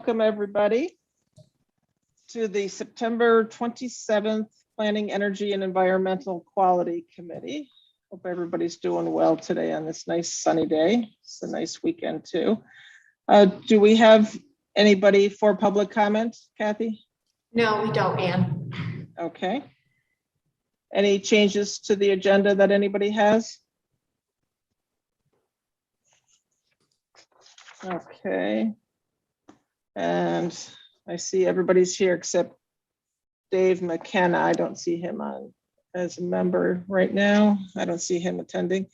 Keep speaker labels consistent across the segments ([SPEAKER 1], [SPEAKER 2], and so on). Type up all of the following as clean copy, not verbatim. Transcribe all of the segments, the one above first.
[SPEAKER 1] Welcome everybody to the September 27th Planning, Energy and Environmental Quality Committee. Hope everybody's doing well today on this nice sunny day. It's a nice weekend too. Do we have anybody for public comment, Kathy?
[SPEAKER 2] No, we don't, Ann.
[SPEAKER 1] Okay. Any changes to the agenda that anybody has? Okay. And I see everybody's here except Dave McKenna. I don't see him on as a member right now. I don't see him attending.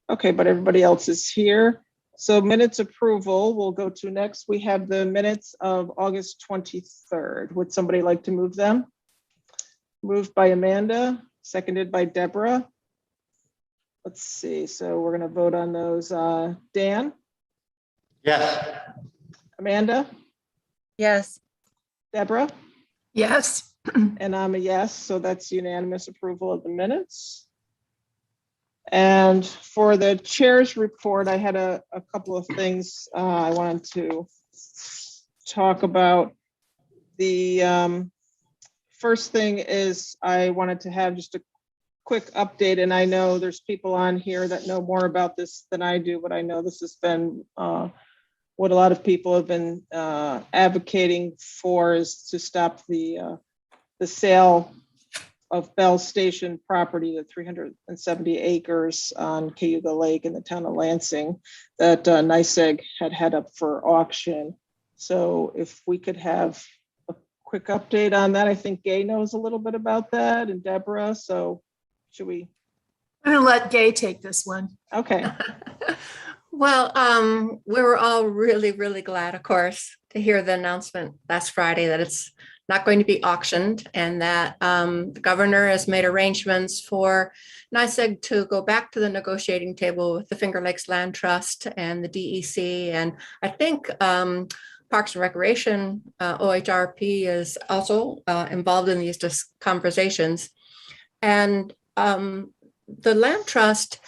[SPEAKER 1] Okay, but everybody else is here. So minutes approval we'll go to next. We have the minutes of August 23rd. Would somebody like to move them? Moved by Amanda, seconded by Deborah. Let's see, so we're gonna vote on those. Dan?
[SPEAKER 3] Yes.
[SPEAKER 1] Amanda?
[SPEAKER 4] Yes.
[SPEAKER 1] Deborah?
[SPEAKER 2] Yes.
[SPEAKER 1] And I'm a yes, so that's unanimous approval of the minutes. And for the chair's report, I had a couple of things I wanted to talk about. The first thing is I wanted to have just a quick update, and I know there's people on here that know more about this than I do, but I know this has been what a lot of people have been advocating for, is to stop the sale of Bell Station property, the 370 acres on Cayuga Lake in the town of Lansing that NYSEG had up for auction. So if we could have a quick update on that. I think Gay knows a little bit about that, and Deborah, so should we?
[SPEAKER 2] I'm gonna let Gay take this one.
[SPEAKER 1] Okay.
[SPEAKER 4] Well, we were all really, really glad, of course, to hear the announcement last Friday that it's not going to be auctioned, and that the governor has made arrangements for NYSEG to go back to the negotiating table with the Finger Lakes Land Trust and the DEC. And I think Parks and Recreation, OHRP, is also involved in these conversations. And the Land Trust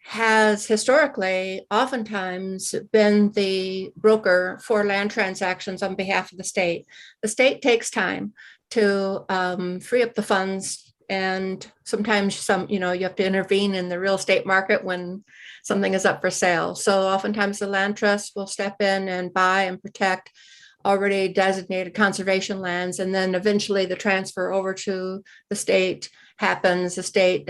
[SPEAKER 4] has historically oftentimes been the broker for land transactions on behalf of the state. The state takes time to free up the funds, and sometimes you have to intervene in the real estate market when something is up for sale. So oftentimes the land trust will step in and buy and protect already designated conservation lands, and then eventually the transfer over to the state happens. The state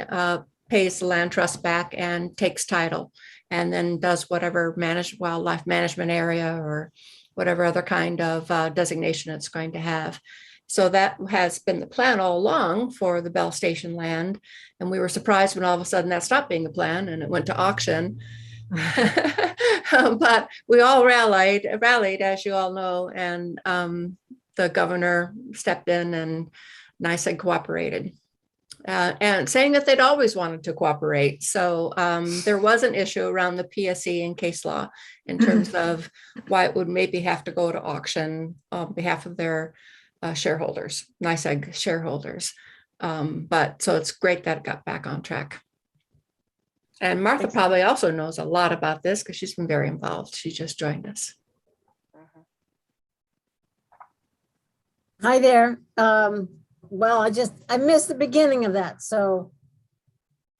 [SPEAKER 4] pays the land trust back and takes title, and then does whatever wildlife management area or whatever other kind of designation it's going to have. So that has been the plan all along for the Bell Station land. And we were surprised when all of a sudden that stopped being a plan and it went to auction. But we all rallied, as you all know, and the governor stepped in and NYSEG cooperated. And saying that they'd always wanted to cooperate. So there was an issue around the PSE and case law in terms of why it would maybe have to go to auction on behalf of their shareholders, NYSEG shareholders. But so it's great that it got back on track. And Martha probably also knows a lot about this because she's been very involved. She just joined us.
[SPEAKER 5] Hi there. Well, I missed the beginning of that, so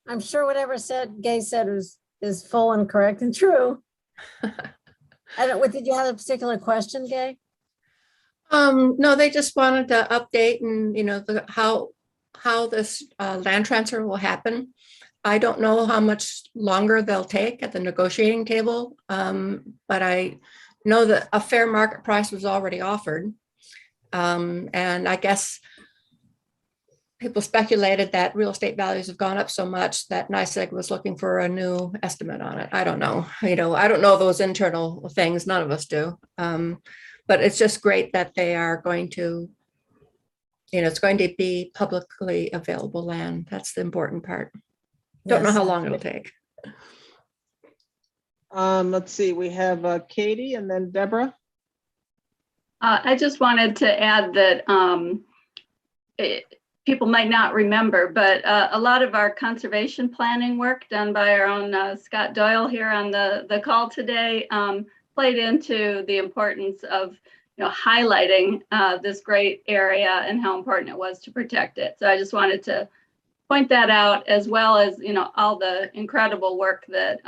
[SPEAKER 5] I'm sure whatever Gay said is full and correct and true. Did you have a particular question, Gay?
[SPEAKER 4] No, they just wanted to update and how this land transfer will happen. I don't know how much longer they'll take at the negotiating table, but I know that a fair market price was already offered, and I guess people speculated that real estate values have gone up so much that NYSEG was looking for a new estimate on it. I don't know. I don't know those internal things. None of us do. But it's just great that they are going to, it's going to be publicly available land. That's the important part. Don't know how long it'll take.
[SPEAKER 1] Let's see. We have Katie and then Deborah.
[SPEAKER 6] I just wanted to add that people might not remember, but a lot of our conservation planning work done by our own Scott Doyle here on the call today played into the importance of highlighting this great area and how important it was to protect it. So I just wanted to point that out, as well as, all the incredible work that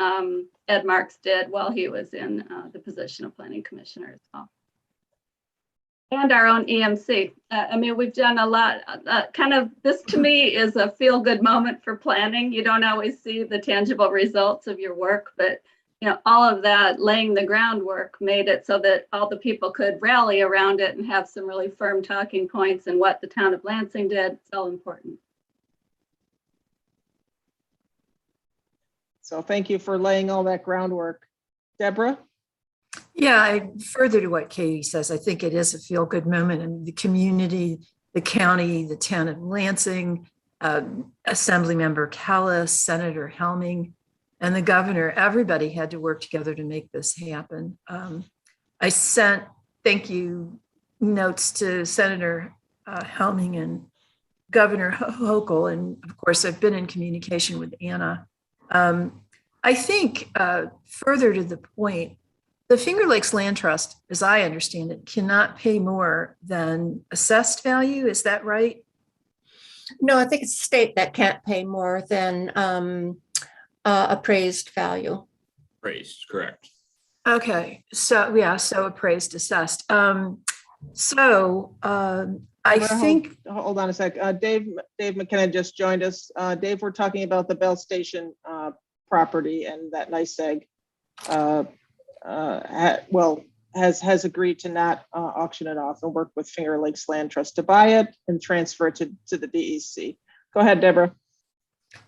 [SPEAKER 6] Ed Marks did while he was in the position of planning commissioner as well. And our own EMC. We've done a lot, this to me is a feel-good moment for planning. You don't always see the tangible results of your work, but all of that laying the groundwork made it so that all the people could rally around it and have some really firm talking points, and what the town of Lansing did, so important.
[SPEAKER 1] So thank you for laying all that groundwork. Deborah?
[SPEAKER 2] Yeah, further to what Katie says, I think it is a feel-good moment, and the community, the county, the town of Lansing, Assemblymember Kelles, Senator Helming, and the governor, everybody had to work together to make this happen. I sent thank you notes to Senator Helming and Governor Hochul, and of course, I've been in communication with Anna. I think further to the point, the Finger Lakes Land Trust, as I understand it, cannot pay more than assessed value. Is that right?
[SPEAKER 4] No, I think it's the state that can't pay more than appraised value.
[SPEAKER 7] Praised, correct.
[SPEAKER 2] Okay, so yeah, so appraised, assessed. I think,
[SPEAKER 1] Hold on a sec. Dave McKenna just joined us. Dave, we're talking about the Bell Station property, and that NYSEG has agreed to not auction it off and work with Finger Lakes Land Trust to buy it and transfer it to the DEC. Go ahead, Deborah.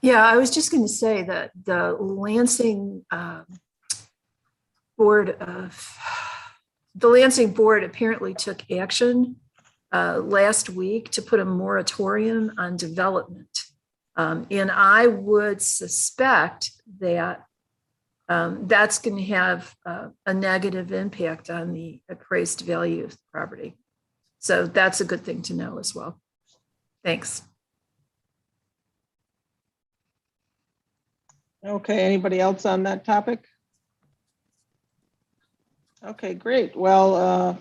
[SPEAKER 2] yeah, I was just going to say that the Lansing board apparently took action last week to put a moratorium on development. And I would suspect that that's going to have a negative impact on the appraised value of the property. So that's a good thing to know as well. Thanks.
[SPEAKER 1] Okay, anybody else on that topic? Okay, great. Well,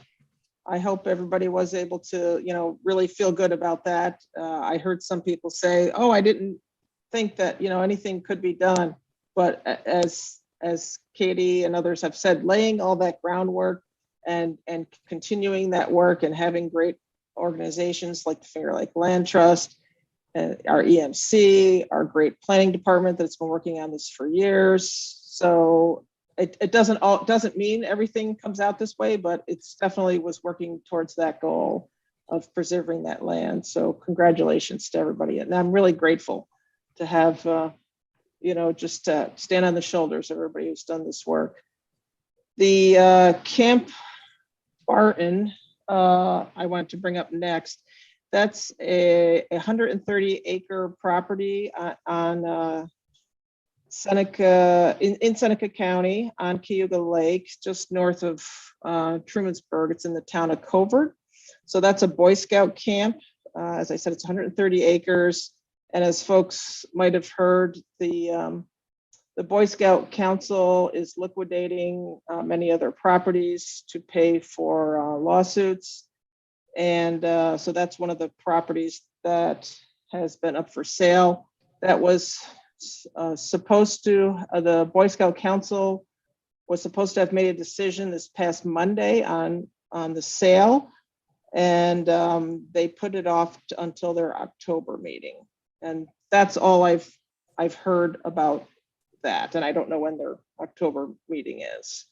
[SPEAKER 1] I hope everybody was able to, really feel good about that. I heard some people say, oh, I didn't think that, anything could be done. But as Katie and others have said, laying all that groundwork and continuing that work and having great organizations like the Finger Lake Land Trust, our EMC, our great planning department that's been working on this for years. So it doesn't mean everything comes out this way, but it's definitely was working towards that goal of preserving that land. So congratulations to everybody. And I'm really grateful to have, just stand on the shoulders of everybody who's done this work. The Camp Barton, I want to bring up next. That's a 130-acre property on Seneca, in Seneca County on Cayuga Lake, just north of Trumansburg. It's in the town of Covert. So that's a Boy Scout camp. As I said, it's 130 acres. And as folks might have heard, the Boy Scout Council is liquidating many other properties to pay for lawsuits. And so that's one of the properties that has been up for sale. That was supposed to, the Boy Scout Council was supposed to have made a decision this past Monday on the sale. And they put it off until their October meeting. And that's all I've heard about that. And I don't know when their October meeting is.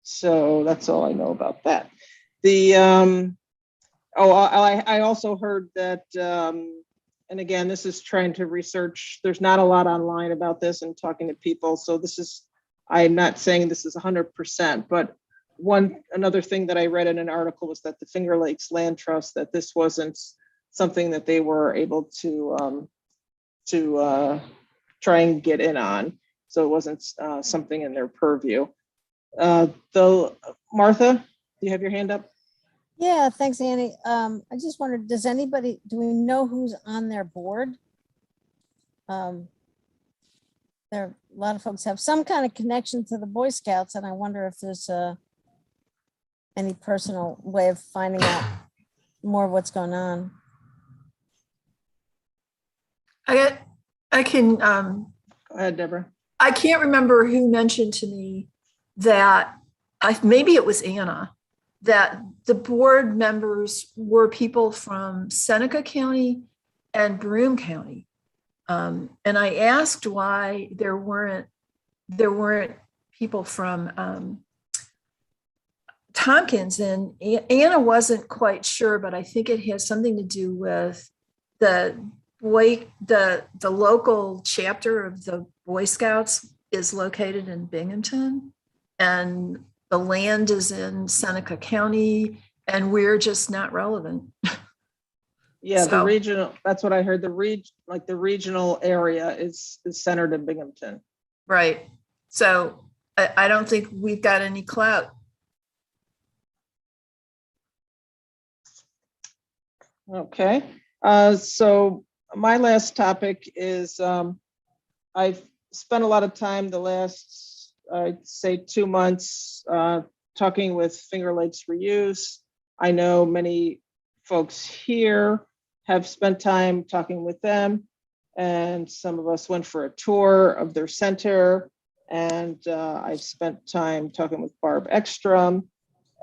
[SPEAKER 1] So that's all I know about that. I also heard that, and again, this is trying to research, there's not a lot online about this and talking to people. So this is, I'm not saying this is 100%, but another thing that I read in an article was that the Finger Lakes Land Trust, that this wasn't something that they were able to try and get in on. So it wasn't something in their purview. Though, Martha, do you have your hand up?
[SPEAKER 5] Yeah, thanks, Annie. I just wondered, do we know who's on their board? A lot of folks have some kind of connection to the Boy Scouts, and I wonder if there's any personal way of finding out more of what's going on.
[SPEAKER 2] I can,
[SPEAKER 1] Go ahead, Deborah.
[SPEAKER 2] I can't remember who mentioned to me that, maybe it was Anna, that the board members were people from Seneca County and Broome County. And I asked why there weren't people from Tompkins, and Anna wasn't quite sure, but I think it has something to do with the local chapter of the Boy Scouts is located in Binghamton, and the land is in Seneca County, and we're just not relevant.
[SPEAKER 1] Yeah, the
[SPEAKER 2] So-
[SPEAKER 1] regional, that's what I heard. The regional area is centered in Binghamton.
[SPEAKER 2] Right. So I don't think we've got any clout.
[SPEAKER 1] Okay, so my last topic is I've spent a lot of time the last, I'd say 2 months, talking with Finger Lakes Reuse. I know many folks here have spent time talking with them, and some of us went for a tour of their center. And I've spent time talking with Barb Ekstrom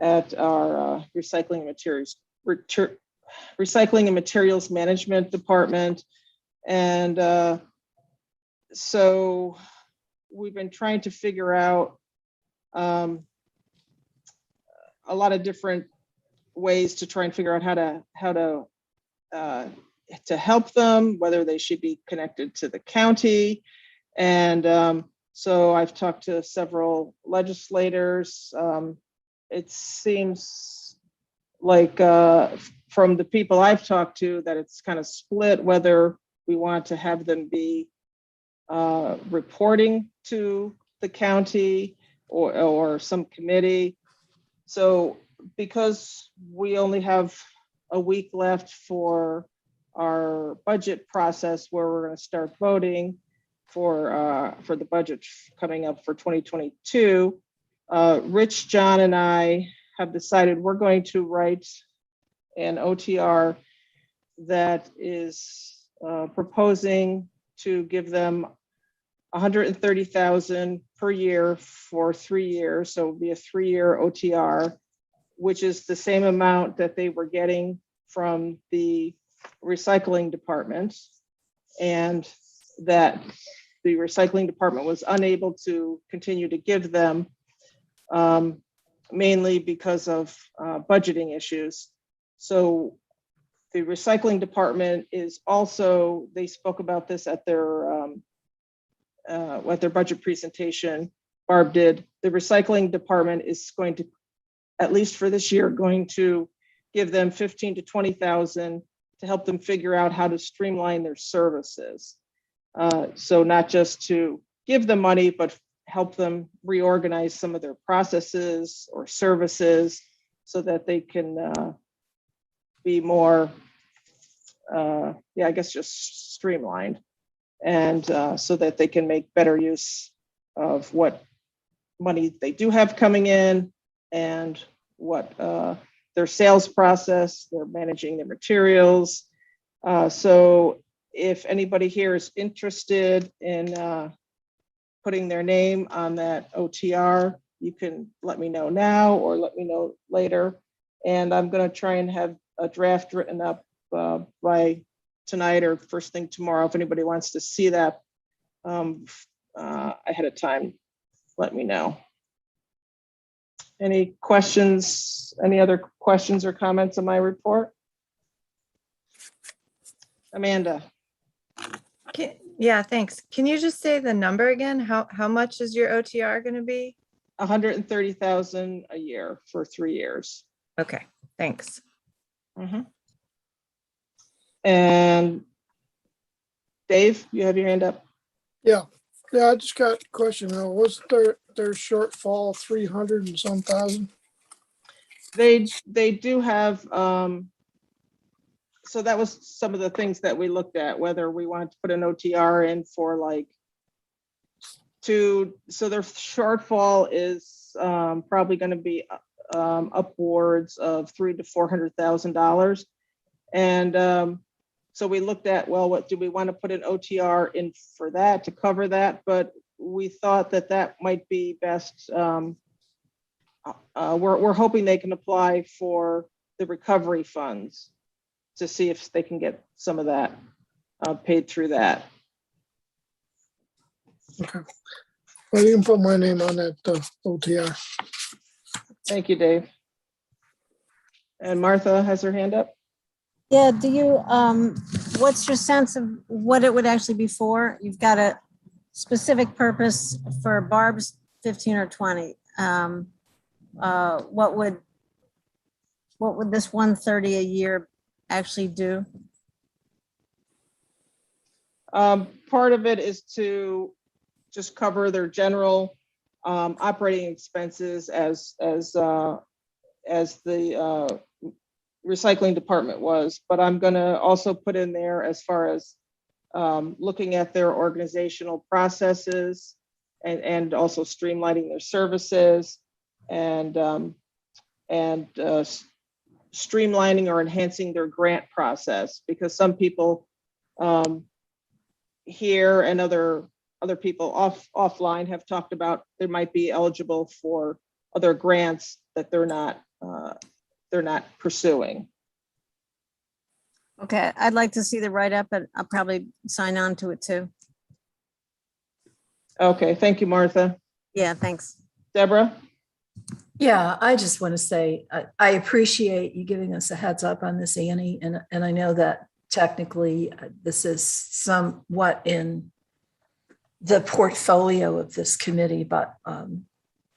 [SPEAKER 1] at our recycling and materials management department. And so we've been trying to figure out a lot of different ways to try and figure out how to help them, whether they should be connected to the county. And so I've talked to several legislators. It seems like from the people I've talked to that it's kind of split whether we want to have them be reporting to the county or some committee. So because we only have a week left for our budget process where we're going to start voting for the budget coming up for 2022, Rich, John, and I have decided we're going to write an OTR that is proposing to give them $130,000 per year for 3 years. So it'll be a 3-year OTR, which is the same amount that they were getting from the recycling department, and that the recycling department was unable to continue to give them mainly because of budgeting issues. So the recycling department is also, they spoke about this at their budget presentation. Barb did. The recycling department is going to, at least for this year, going to give them $15,000 to $20,000 to help them figure out how to streamline their services. So not just to give them money, but help them reorganize some of their processes or services so that they can be more, I guess, just streamlined, and so that they can make better use of what money they do have coming in and what their sales process, they're managing their materials. So if anybody here is interested in putting their name on that OTR, you can let me know now or let me know later. And I'm going to try and have a draft written up by tonight or first thing tomorrow. If anybody wants to see that ahead of time, let me know. Any questions? Any other questions or comments on my report? Amanda?
[SPEAKER 7] Yeah, thanks. Can you just say the number again? How much is your OTR going to be?
[SPEAKER 1] $130,000 a year for 3 years.
[SPEAKER 7] Okay, thanks.
[SPEAKER 1] Mhm. And Dave, you have your hand up.
[SPEAKER 8] Yeah, I just got a question. Was their shortfall 300 and some thousand?
[SPEAKER 1] They do have, so that was some of the things that we looked at, whether we wanted to put an OTR in for so their shortfall is probably going to be upwards of $300,000 to $400,000. And so we looked at, well, what do we want to put an OTR in for that to cover that? But we thought that that might be best. We're hoping they can apply for the recovery funds to see if they can get some of that paid through that.
[SPEAKER 8] Okay. Well, you can put my name on that OTR.
[SPEAKER 1] Thank you, Dave. And Martha has her hand up.
[SPEAKER 5] Yeah, do you, what's your sense of what it would actually be for? You've got a specific purpose for Barb's 15 or 20. What would this 130 a year actually do?
[SPEAKER 1] Part of it is to just cover their general operating expenses as the recycling department was, but I'm going to also put in there as far as looking at their organizational processes and also streamlining their services and streamlining or enhancing their grant process, because some people here and other people offline have talked about they might be eligible for other grants that they're not pursuing.
[SPEAKER 5] Okay, I'd like to see the write-up, and I'll probably sign on to it too.
[SPEAKER 1] Okay, thank you, Martha.
[SPEAKER 5] Yeah, thanks.
[SPEAKER 1] Deborah?
[SPEAKER 2] Yeah, I just want to say, I appreciate you giving us a heads up on this, Annie. And I know that technically this is somewhat in the portfolio of this committee, but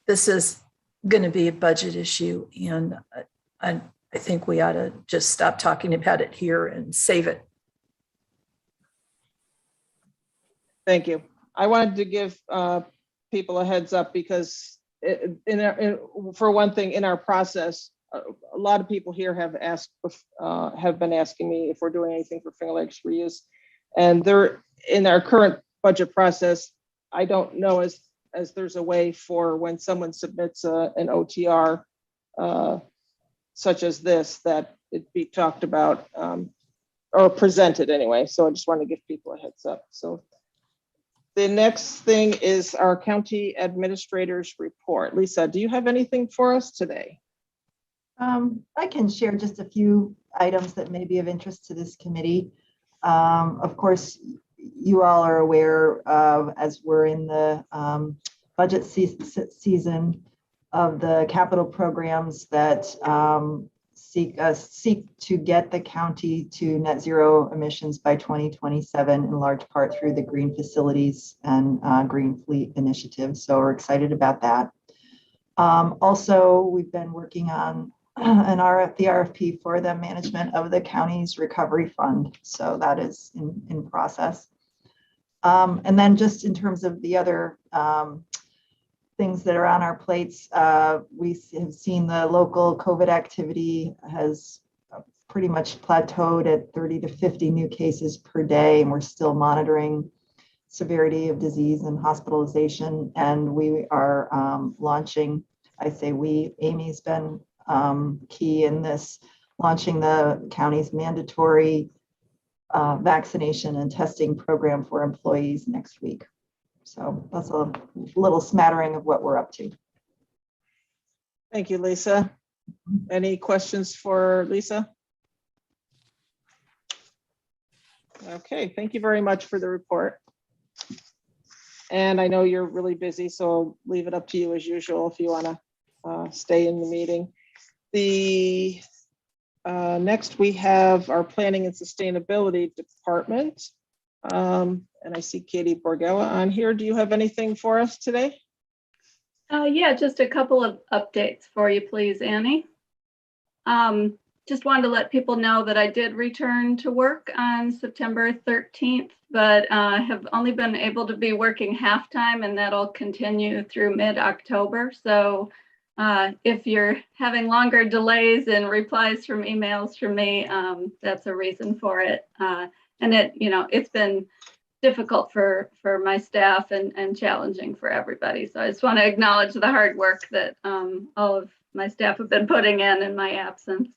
[SPEAKER 2] this is going to be a budget issue. And I think we ought to just stop talking about it here and save it.
[SPEAKER 1] Thank you. I wanted to give people a heads up because for one thing, in our process, a lot of people here have been asking me if we're doing anything for Finger Lakes reuse, and they're in our current budget process. I don't know as there's a way for when someone submits an OTR such as this, that it be talked about or presented anyway. So I just want to give people a heads up. So the next thing is our county administrator's report. Lisa, do you have anything for us today?
[SPEAKER 9] I can share just a few items that may be of interest to this committee. Of course, you all are aware of, as we're in the budget season, of the capital programs that seek to get the county to net zero emissions by 2027, in large part through the green facilities and green fleet initiative. So we're excited about that. Also, we've been working on the RFP for the management of the county's recovery fund. So that is in process. And then just in terms of the other things that are on our plates, we have seen the local COVID activity has pretty much plateaued at 30 to 50 new cases per day, and we're still monitoring severity of disease and hospitalization. And we are launching, I say we, Amy's been key in this, launching the county's mandatory vaccination and testing program for employees next week. So that's a little smattering of what we're up to.
[SPEAKER 1] Thank you, Lisa. Any questions for Lisa? Okay, thank you very much for the report. And I know you're really busy, so I'll leave it up to you as usual if you want to stay in the meeting. The next we have our Planning and Sustainability Department. And I see Katie Borgella on here. Do you have anything for us today?
[SPEAKER 6] Yeah, just a couple of updates for you, please, Annie. Just wanted to let people know that I did return to work on September 13th, but have only been able to be working half-time, and that'll continue through mid-October. So if you're having longer delays in replies from emails from me, that's a reason for it. And it's been difficult for my staff and challenging for everybody. So I just want to acknowledge the hard work that all of my staff have been putting in my absence.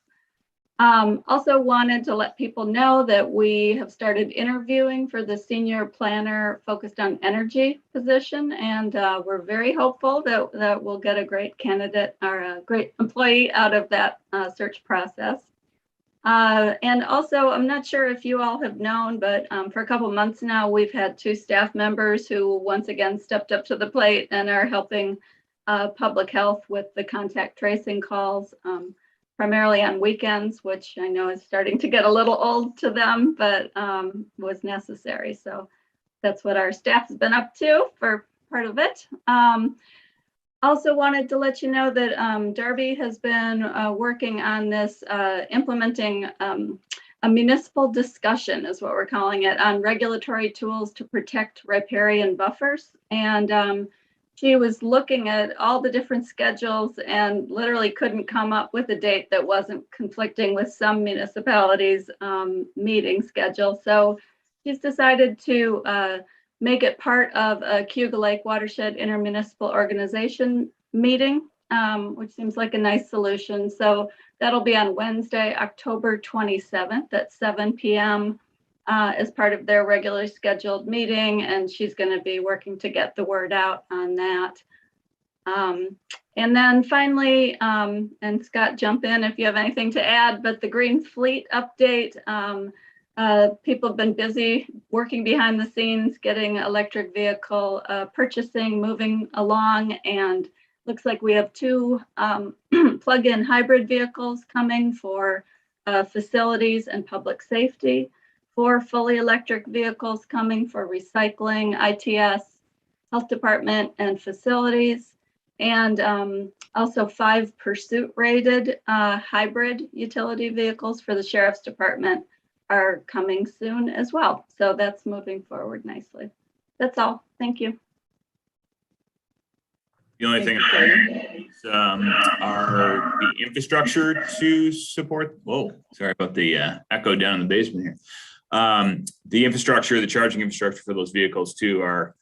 [SPEAKER 6] Also wanted to let people know that we have started interviewing for the senior planner focused on energy position, and we're very hopeful that we'll get a great candidate or a great employee out of that search process. And also, I'm not sure if you all have known, but for a couple months now, we've had 2 staff members who once again stepped up to the plate and are helping public health with the contact tracing calls, primarily on weekends, which I know is starting to get a little old to them, but was necessary. So that's what our staff has been up to for part of it. Also wanted to let you know that Darby has been working on this implementing a municipal discussion is what we're calling it, on regulatory tools to protect riparian buffers. And she was looking at all the different schedules and literally couldn't come up with a date that wasn't conflicting with some municipalities' meeting schedule. So she's decided to make it part of a Cayuga Lake Watershed Intermunicipal Organization meeting, which seems like a nice solution. So that'll be on Wednesday, October 27th at 7 p.m. As part of their regularly scheduled meeting. And she's going to be working to get the word out on that. And then finally, and Scott, jump in if you have anything to add, but the Green Fleet update, people have been busy working behind the scenes, getting electric vehicle purchasing, moving along, and looks like we have 2 plug-in hybrid vehicles coming for facilities and public safety, 4 fully electric vehicles coming for recycling, ITS, health department, and facilities, and also 5 pursuit rated hybrid utility vehicles for the sheriff's department are coming soon as well. So that's moving forward nicely. That's all. Thank you.
[SPEAKER 10] The only thing is the infrastructure to support. Whoa, sorry about the echo down in the basement here. The infrastructure, the charging infrastructure for those vehicles too are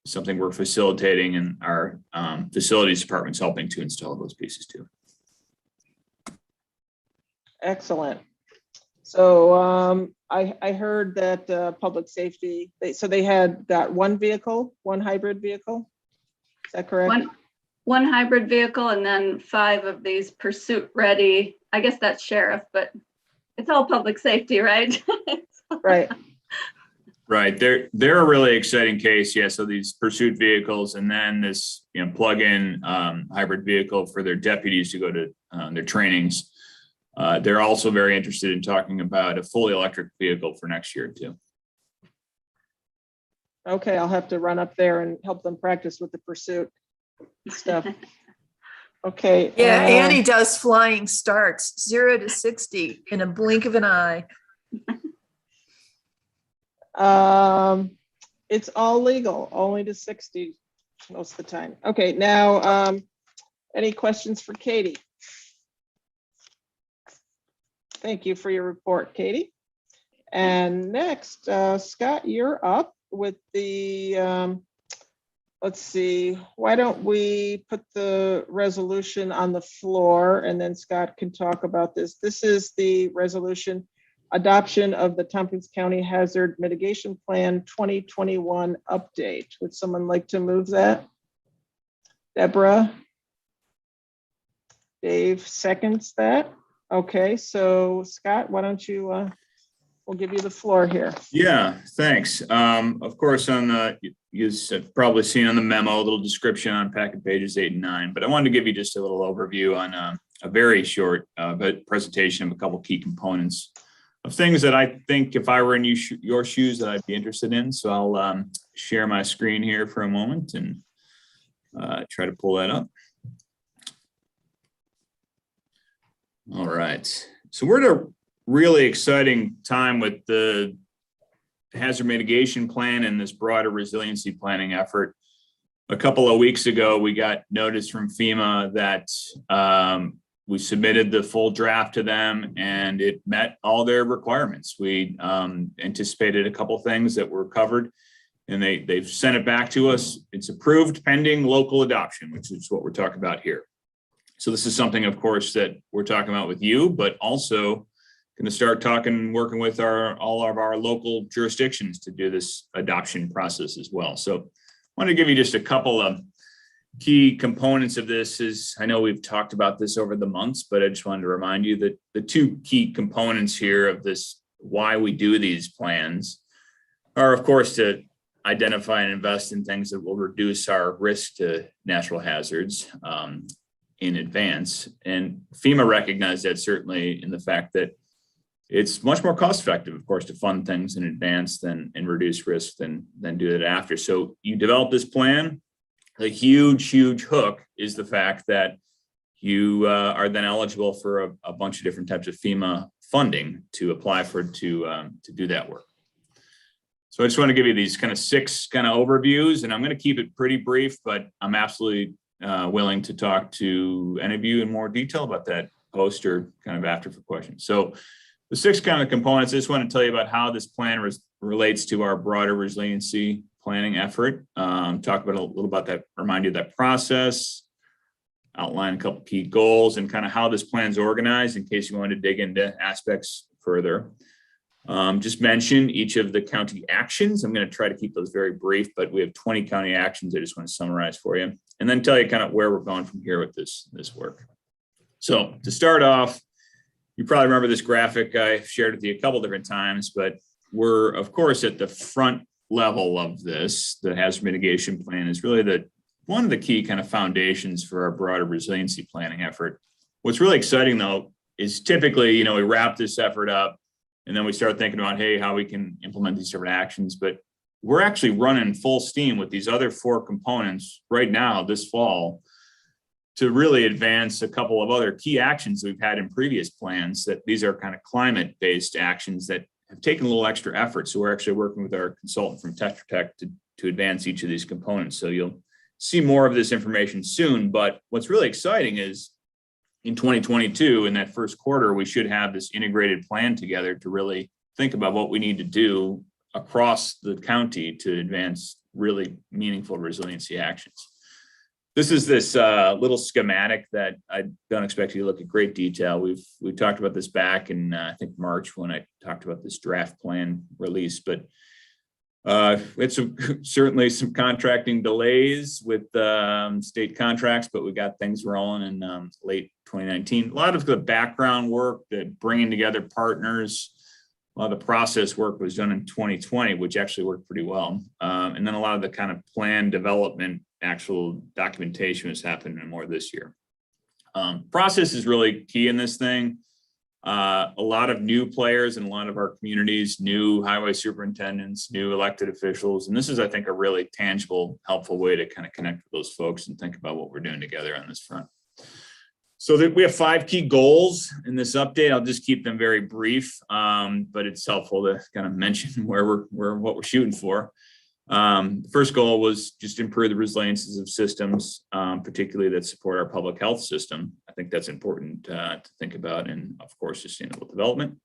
[SPEAKER 10] something we're facilitating, and our facilities department's helping to install those pieces too.
[SPEAKER 1] Excellent. So I heard that public safety, they had got 1 vehicle, 1 hybrid vehicle. Is that correct?
[SPEAKER 6] One hybrid vehicle, and then 5 of these pursuit ready. I guess that's sheriff, but it's all public safety, right?
[SPEAKER 1] Right.
[SPEAKER 10] Right. They're a really exciting case. Yeah. So these pursuit vehicles, and then this plug-in hybrid vehicle for their deputies to go to their trainings. They're also very interested in talking about a fully electric vehicle for next year too.
[SPEAKER 1] Okay, I'll have to run up there and help them practice with the pursuit stuff. Okay.
[SPEAKER 2] Yeah, Annie does flying starts 0 to 60 in a blink of an eye.
[SPEAKER 1] It's all legal, only to 60 most of the time. Okay, now, any questions for Katie? Thank you for your report, Katie. And next, Scott, you're up with the, let's see, why don't we put the resolution on the floor and then Scott can talk about this. This is the resolution adoption of the Tompkins County Hazard Mitigation Plan 2021 update. Would someone like to move that? Deborah? Dave seconds that. Okay, so Scott, why don't you, we'll give you the floor here.
[SPEAKER 10] Yeah, thanks. Of course, on the, you've probably seen on the memo, a little description on packet pages 8 and 9, but I wanted to give you just a little overview on a very short presentation of a couple key components of things that I think if I were in your shoes that I'd be interested in. So I'll share my screen here for a moment and try to pull that up. All right. So we're at a really exciting time with the hazard mitigation plan and this broader resiliency planning effort. A couple of weeks ago, we got notice from FEMA that we submitted the full draft to them and it met all their requirements. We anticipated a couple things that were covered and they've sent it back to us. It's approved pending local adoption, which is what we're talking about here. So this is something, of course, that we're talking about with you, but also going to start working with all of our local jurisdictions to do this adoption process as well. So I want to give you just a couple of key components of this. I know we've talked about this over the months, but I just wanted to remind you that the two key components here of this, why we do these plans, are of course to identify and invest in things that will reduce our risk to natural hazards in advance. And FEMA recognized that certainly in the fact that it's much more cost effective, of course, to fund things in advance and reduce risk than do it after. So you develop this plan. The huge hook is the fact that you are then eligible for a bunch of different types of FEMA funding to apply for to do that work. So I just want to give you these kind of 6 kind of overviews, and I'm going to keep it pretty brief, but I'm absolutely willing to talk to any of you in more detail about that post or kind of after for questions. So the 6 kind of components, I just want to tell you about how this plan relates to our broader resiliency planning effort. Talk about a little about that, remind you of that process, outline a couple key goals, and kind of how this plan's organized in case you want to dig into aspects further. Just mention each of the county actions. I'm going to try to keep those very brief, but we have 20 county actions I just want to summarize for you, and then tell you kind of where we're going from here with this work. So to start off, you probably remember this graphic I shared with you a couple different times, but we're of course at the front level of this. The hazard mitigation plan is really one of the key kind of foundations for our broader resiliency planning effort. What's really exciting though is typically, we wrap this effort up and then we start thinking about, hey, how we can implement these different actions. But we're actually running full steam with these other 4 components right now this fall to really advance a couple of other key actions we've had in previous plans. That these are kind of climate-based actions that have taken a little extra effort. So we're actually working with our consultant from Tetra Tech to advance each of these components. So you'll see more of this information soon. But what's really exciting is in 2022, in that first quarter, we should have this integrated plan together to really think about what we need to do across the county to advance really meaningful resiliency actions. This is this little schematic that I don't expect you to look at great detail. We talked about this back in I think March when I talked about this draft plan release, but it's certainly some contracting delays with state contracts, but we got things rolling in late 2019. A lot of the background work, the bringing together partners, a lot of the process work was done in 2020, which actually worked pretty well. And then a lot of the kind of plan development, actual documentation was happening more this year. Process is really key in this thing. A lot of new players in a lot of our communities, new highway superintendents, new elected officials. And this is, I think, a really tangible, helpful way to kind of connect with those folks and think about what we're doing together on this front. So we have 5 key goals in this update. I'll just keep them very brief, but it's helpful to kind of mention what we're shooting for. The first goal was just improve the resiliencies of systems, particularly that support our public health system. I think that's important to think about, and of course, sustainable development.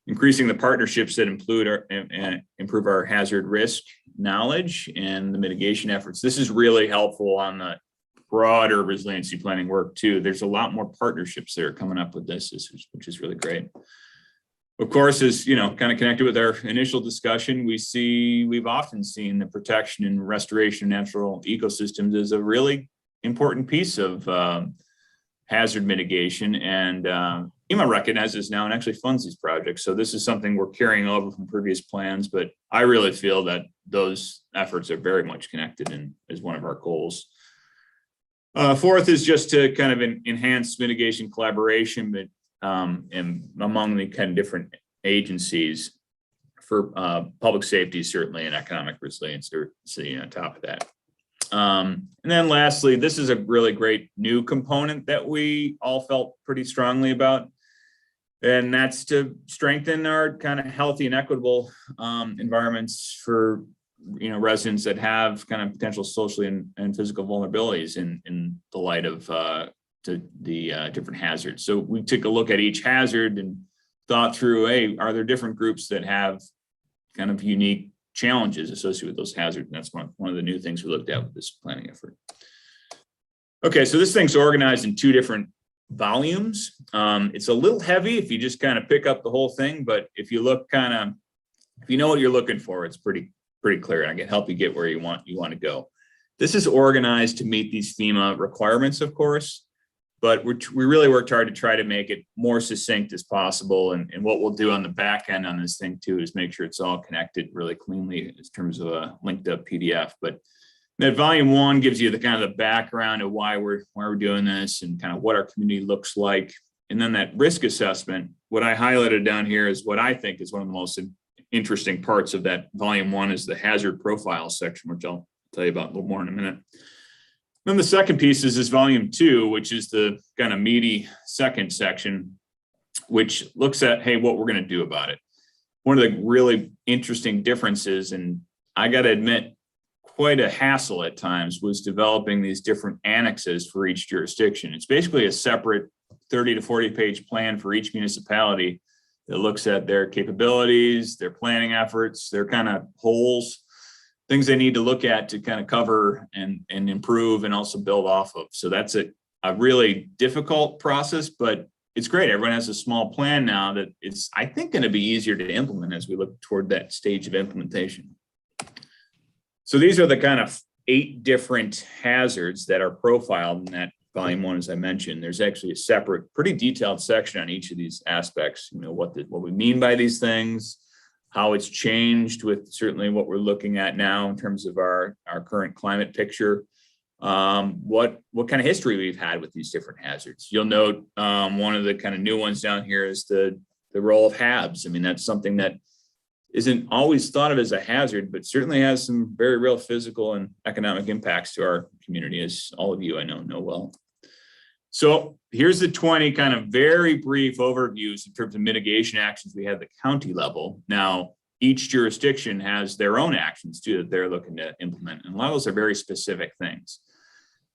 [SPEAKER 10] Increasing the partnerships that improve our hazard risk knowledge and the mitigation efforts. This is really helpful on the broader resiliency planning work too. There's a lot more partnerships that are coming up with this, which is really great. Of course, as kind of connected with our initial discussion, we've often seen the protection and restoration of natural ecosystems as a really important piece of hazard mitigation, and FEMA recognizes now and actually funds these projects. So this is something we're carrying over from previous plans, but I really feel that those efforts are very much connected and is one of our goals. Fourth is just to kind of enhance mitigation collaboration, but and among the kind of different agencies for public safety, certainly, and economic resiliency on top of that. And then lastly, this is a really great new component that we all felt pretty strongly about, and that's to strengthen our kind of healthy and equitable environments for residents that have kind of potential socially and physical vulnerabilities in the light of the different hazards. So we took a look at each hazard and thought through, hey, are there different groups that have kind of unique challenges associated with those hazards? And that's one of the new things we looked at with this planning effort. Okay, so this thing's organized in 2 different volumes. It's a little heavy if you just kind of pick up the whole thing, but if you look if you know what you're looking for, it's pretty clear, and I can help you get where you want to go. This is organized to meet these FEMA requirements, of course, but we really worked hard to try to make it more succinct as possible. And what we'll do on the back end on this thing too is make sure it's all connected really cleanly in terms of a linked up PDF. But that volume 1 gives you the kind of the background of why we're doing this and kind of what our community looks like. And then that risk assessment, what I highlighted down here is what I think is one of the most interesting parts of that volume 1 is the hazard profile section, which I'll tell you about a little more in a minute. Then the second piece is this volume 2, which is the kind of meaty second section, which looks at, hey, what we're going to do about it. One of the really interesting differences, and I got to admit, quite a hassle at times, was developing these different annexes for each jurisdiction. It's basically a separate 30 to 40 page plan for each municipality that looks at their capabilities, their planning efforts, their kind of holes, things they need to look at to kind of cover and improve and also build off of. So that's a really difficult process, but it's great. Everyone has a small plan now that it's, I think, going to be easier to implement as we look toward that stage of implementation. So these are the kind of 8 different hazards that are profiled in that volume 1, as I mentioned. There's actually a separate, pretty detailed section on each of these aspects. You know, what we mean by these things, how it's changed with certainly what we're looking at now in terms of our current climate picture, what kind of history we've had with these different hazards. You'll note one of the kind of new ones down here is the role of HABs. I mean, that's something that isn't always thought of as a hazard, but certainly has some very real physical and economic impacts to our community, as all of you I know well. So here's the 20 kind of very brief overviews in terms of mitigation actions we have at the county level. Now, each jurisdiction has their own actions too that they're looking to implement. And a lot of those are very specific things.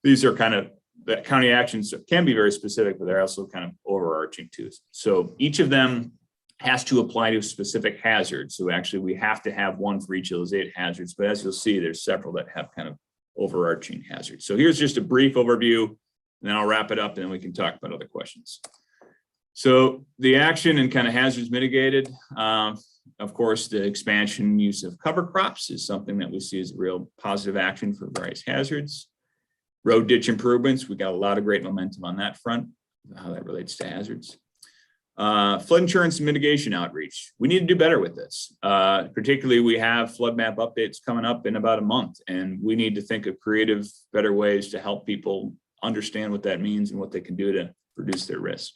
[SPEAKER 10] These are kind of, the county actions can be very specific, but they're also kind of overarching too. So each of them has to apply to a specific hazard. So actually we have to have one for each of those 8 hazards, but as you'll see, there's several that have kind of overarching hazards. So here's just a brief overview, and then I'll wrap it up and then we can talk about other questions. So the action and kind of hazards mitigated, of course, the expansion use of cover crops is something that we see as a real positive action for various hazards. Road ditch improvements, we got a lot of great momentum on that front, how that relates to hazards. Flood insurance and mitigation outreach. We need to do better with this. Particularly, we have flood map updates coming up in about a month, and we need to think of creative, better ways to help people understand what that means and what they can do to reduce their risk.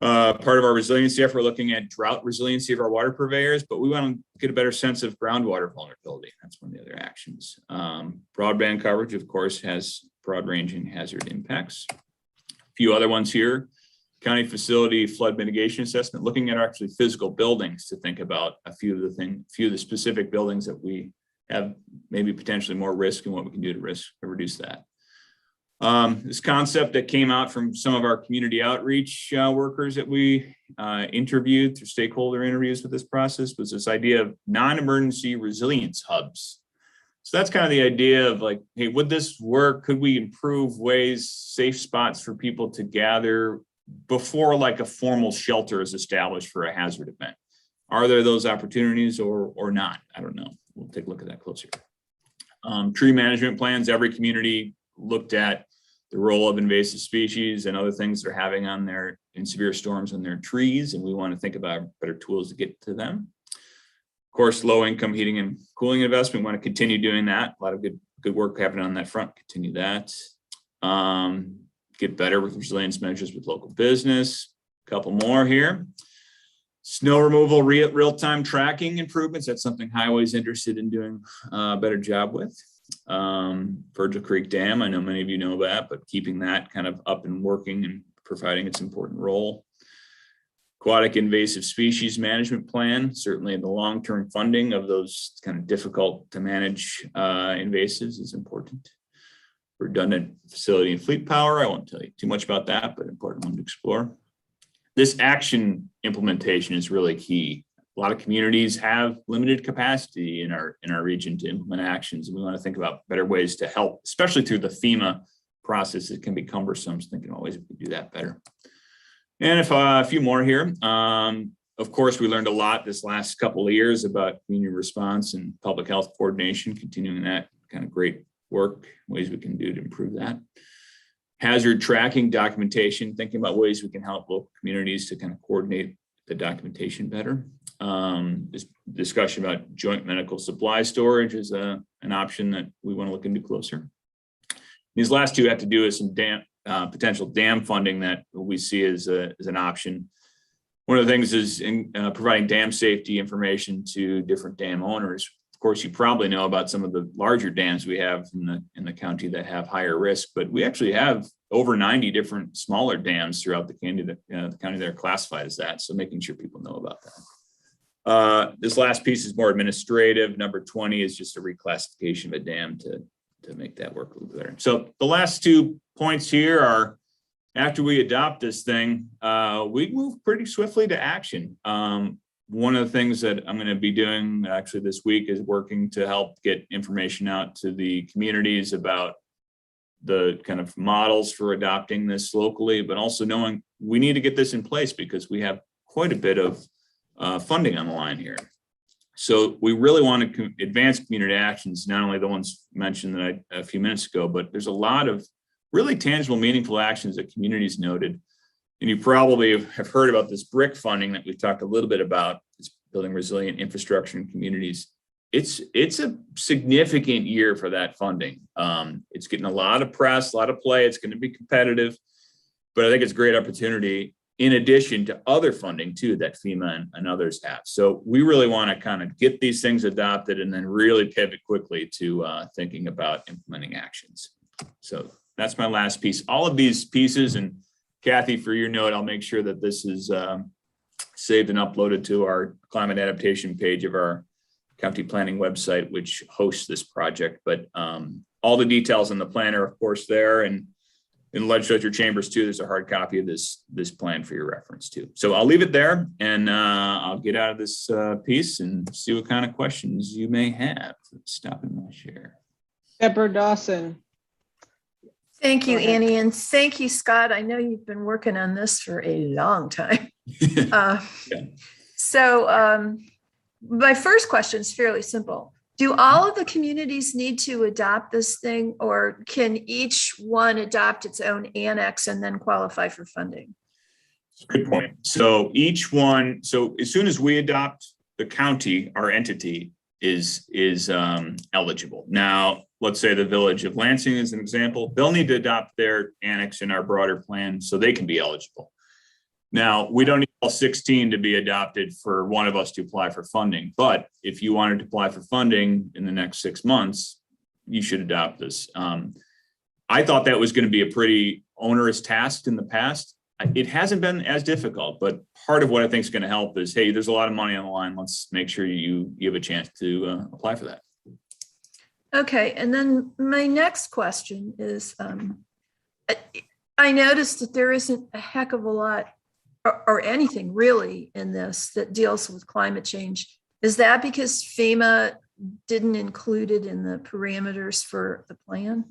[SPEAKER 10] Part of our resiliency effort, we're looking at drought resiliency of our water purveyors, but we want to get a better sense of groundwater vulnerability. That's one of the other actions. Broadband coverage, of course, has broad-ranging hazard impacts. A few other ones here. County facility flood mitigation assessment, looking at actually physical buildings to think about a few of the specific buildings that we have maybe potentially more risk and what we can do to reduce that. This concept that came out from some of our community outreach workers that we interviewed through stakeholder interviews with this process was this idea of non-emergency resilience hubs. So that's kind of the idea of like, hey, would this work? Could we improve ways, safe spots for people to gather before like a formal shelter is established for a hazard event? Are there those opportunities or not? I don't know. We'll take a look at that closer. Tree management plans, every community looked at the role of invasive species and other things they're having on their, in severe storms on their trees. And we want to think about better tools to get to them. Of course, low income heating and cooling investment, we want to continue doing that. A lot of good work happening on that front, continue that. Get better with resilience measures with local business. A couple more here. Snow removal, real-time tracking improvements. That's something Highway's interested in doing a better job with. Virgil Creek Dam, I know many of you know that, but keeping that kind of up and working and providing its important role. Aquatic invasive species management plan, certainly the long-term funding of those kind of difficult to manage invasives is important. Redundant facility and fleet power, I won't tell you too much about that, but important one to explore. This action implementation is really key. A lot of communities have limited capacity in our region to implement actions, and we want to think about better ways to help, especially through the FEMA process, it can be cumbersome. So thinking always we could do that better. And if a few more here. Of course, we learned a lot this last couple of years about community response and public health coordination, continuing that kind of great work, ways we can do to improve that. Hazard tracking documentation, thinking about ways we can help local communities to kind of coordinate the documentation better. This discussion about joint medical supply storage is an option that we want to look into closer. These last two have to do with some potential dam funding that we see as an option. One of the things is in providing dam safety information to different dam owners. Of course, you probably know about some of the larger dams we have in the county that have higher risk, but we actually have over 90 different smaller dams throughout the county that are classified as that. So making sure people know about that. This last piece is more administrative. Number 20 is just a reclassification of a dam to make that work a little better. So the last 2 points here are, after we adopt this thing, we move pretty swiftly to action. One of the things that I'm going to be doing actually this week is working to help get information out to the communities about the kind of models for adopting this locally, but also knowing we need to get this in place because we have quite a bit of funding on the line here. So we really want to advance community actions, not only the ones mentioned a few minutes ago, but there's a lot of really tangible, meaningful actions that communities noted. And you probably have heard about this BRIC funding that we've talked a little bit about. It's building resilient infrastructure in communities. It's a significant year for that funding. It's getting a lot of press, a lot of play. It's going to be competitive, but I think it's a great opportunity in addition to other funding too that FEMA and others have. So we really want to kind of get these things adopted and then really pivot quickly to thinking about implementing actions. So that's my last piece. All of these pieces, and Kathy, for your note, I'll make sure that this is saved and uploaded to our climate adaptation page of our county planning website, which hosts this project. But all the details in the plan are, of course, there, and in the legislature chambers too. There's a hard copy of this plan for your reference too. So I'll leave it there, and I'll get out of this piece and see what kind of questions you may have. Stop in my share.
[SPEAKER 1] Deborah Dawson.
[SPEAKER 2] Thank you,
[SPEAKER 1] Go ahead.
[SPEAKER 2] Annie, and thank you, Scott. I know you've been working on this for a long time. So my first question is fairly simple. Do all of the communities need to adopt this thing, or can each one adopt its own annex and then qualify for funding?
[SPEAKER 10] Good point. So each one, so as soon as we adopt, the county, our entity, is eligible. Now, let's say the village of Lansing is an example. They'll need to adopt their annex in our broader plan so they can be eligible. Now, we don't need all 16 to be adopted for one of us to apply for funding. But if you wanted to apply for funding in the next 6 months, you should adopt this. I thought that was going to be a pretty onerous task in the past. It hasn't been as difficult, but part of what I think is going to help is, hey, there's a lot of money on the line. Let's make sure you have a chance to apply for that.
[SPEAKER 2] Okay, and then my next question is, I noticed that there isn't a heck of a lot or anything really in this that deals with climate change. Is that because FEMA didn't include it in the parameters for the plan?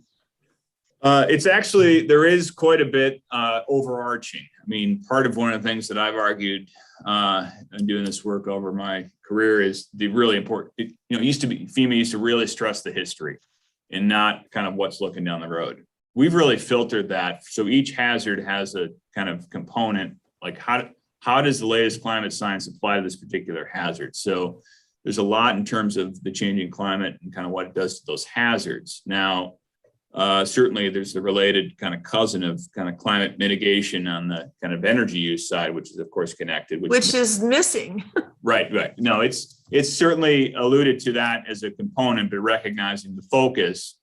[SPEAKER 10] It's actually, there is quite a bit overarching. I mean, part of one of the things that I've argued in doing this work over my career is the really important, it used to be, FEMA used to really stress the history and not kind of what's looking down the road. We've really filtered that. So each hazard has a kind of component, like how does the latest climate science apply to this particular hazard? So there's a lot in terms of the changing climate and kind of what it does to those hazards. Now, certainly there's the related kind of cousin of kind of climate mitigation on the kind of energy use side, which is of course connected.
[SPEAKER 2] Which is missing.
[SPEAKER 10] Right. No, it's certainly alluded to that as a component, but recognizing the focus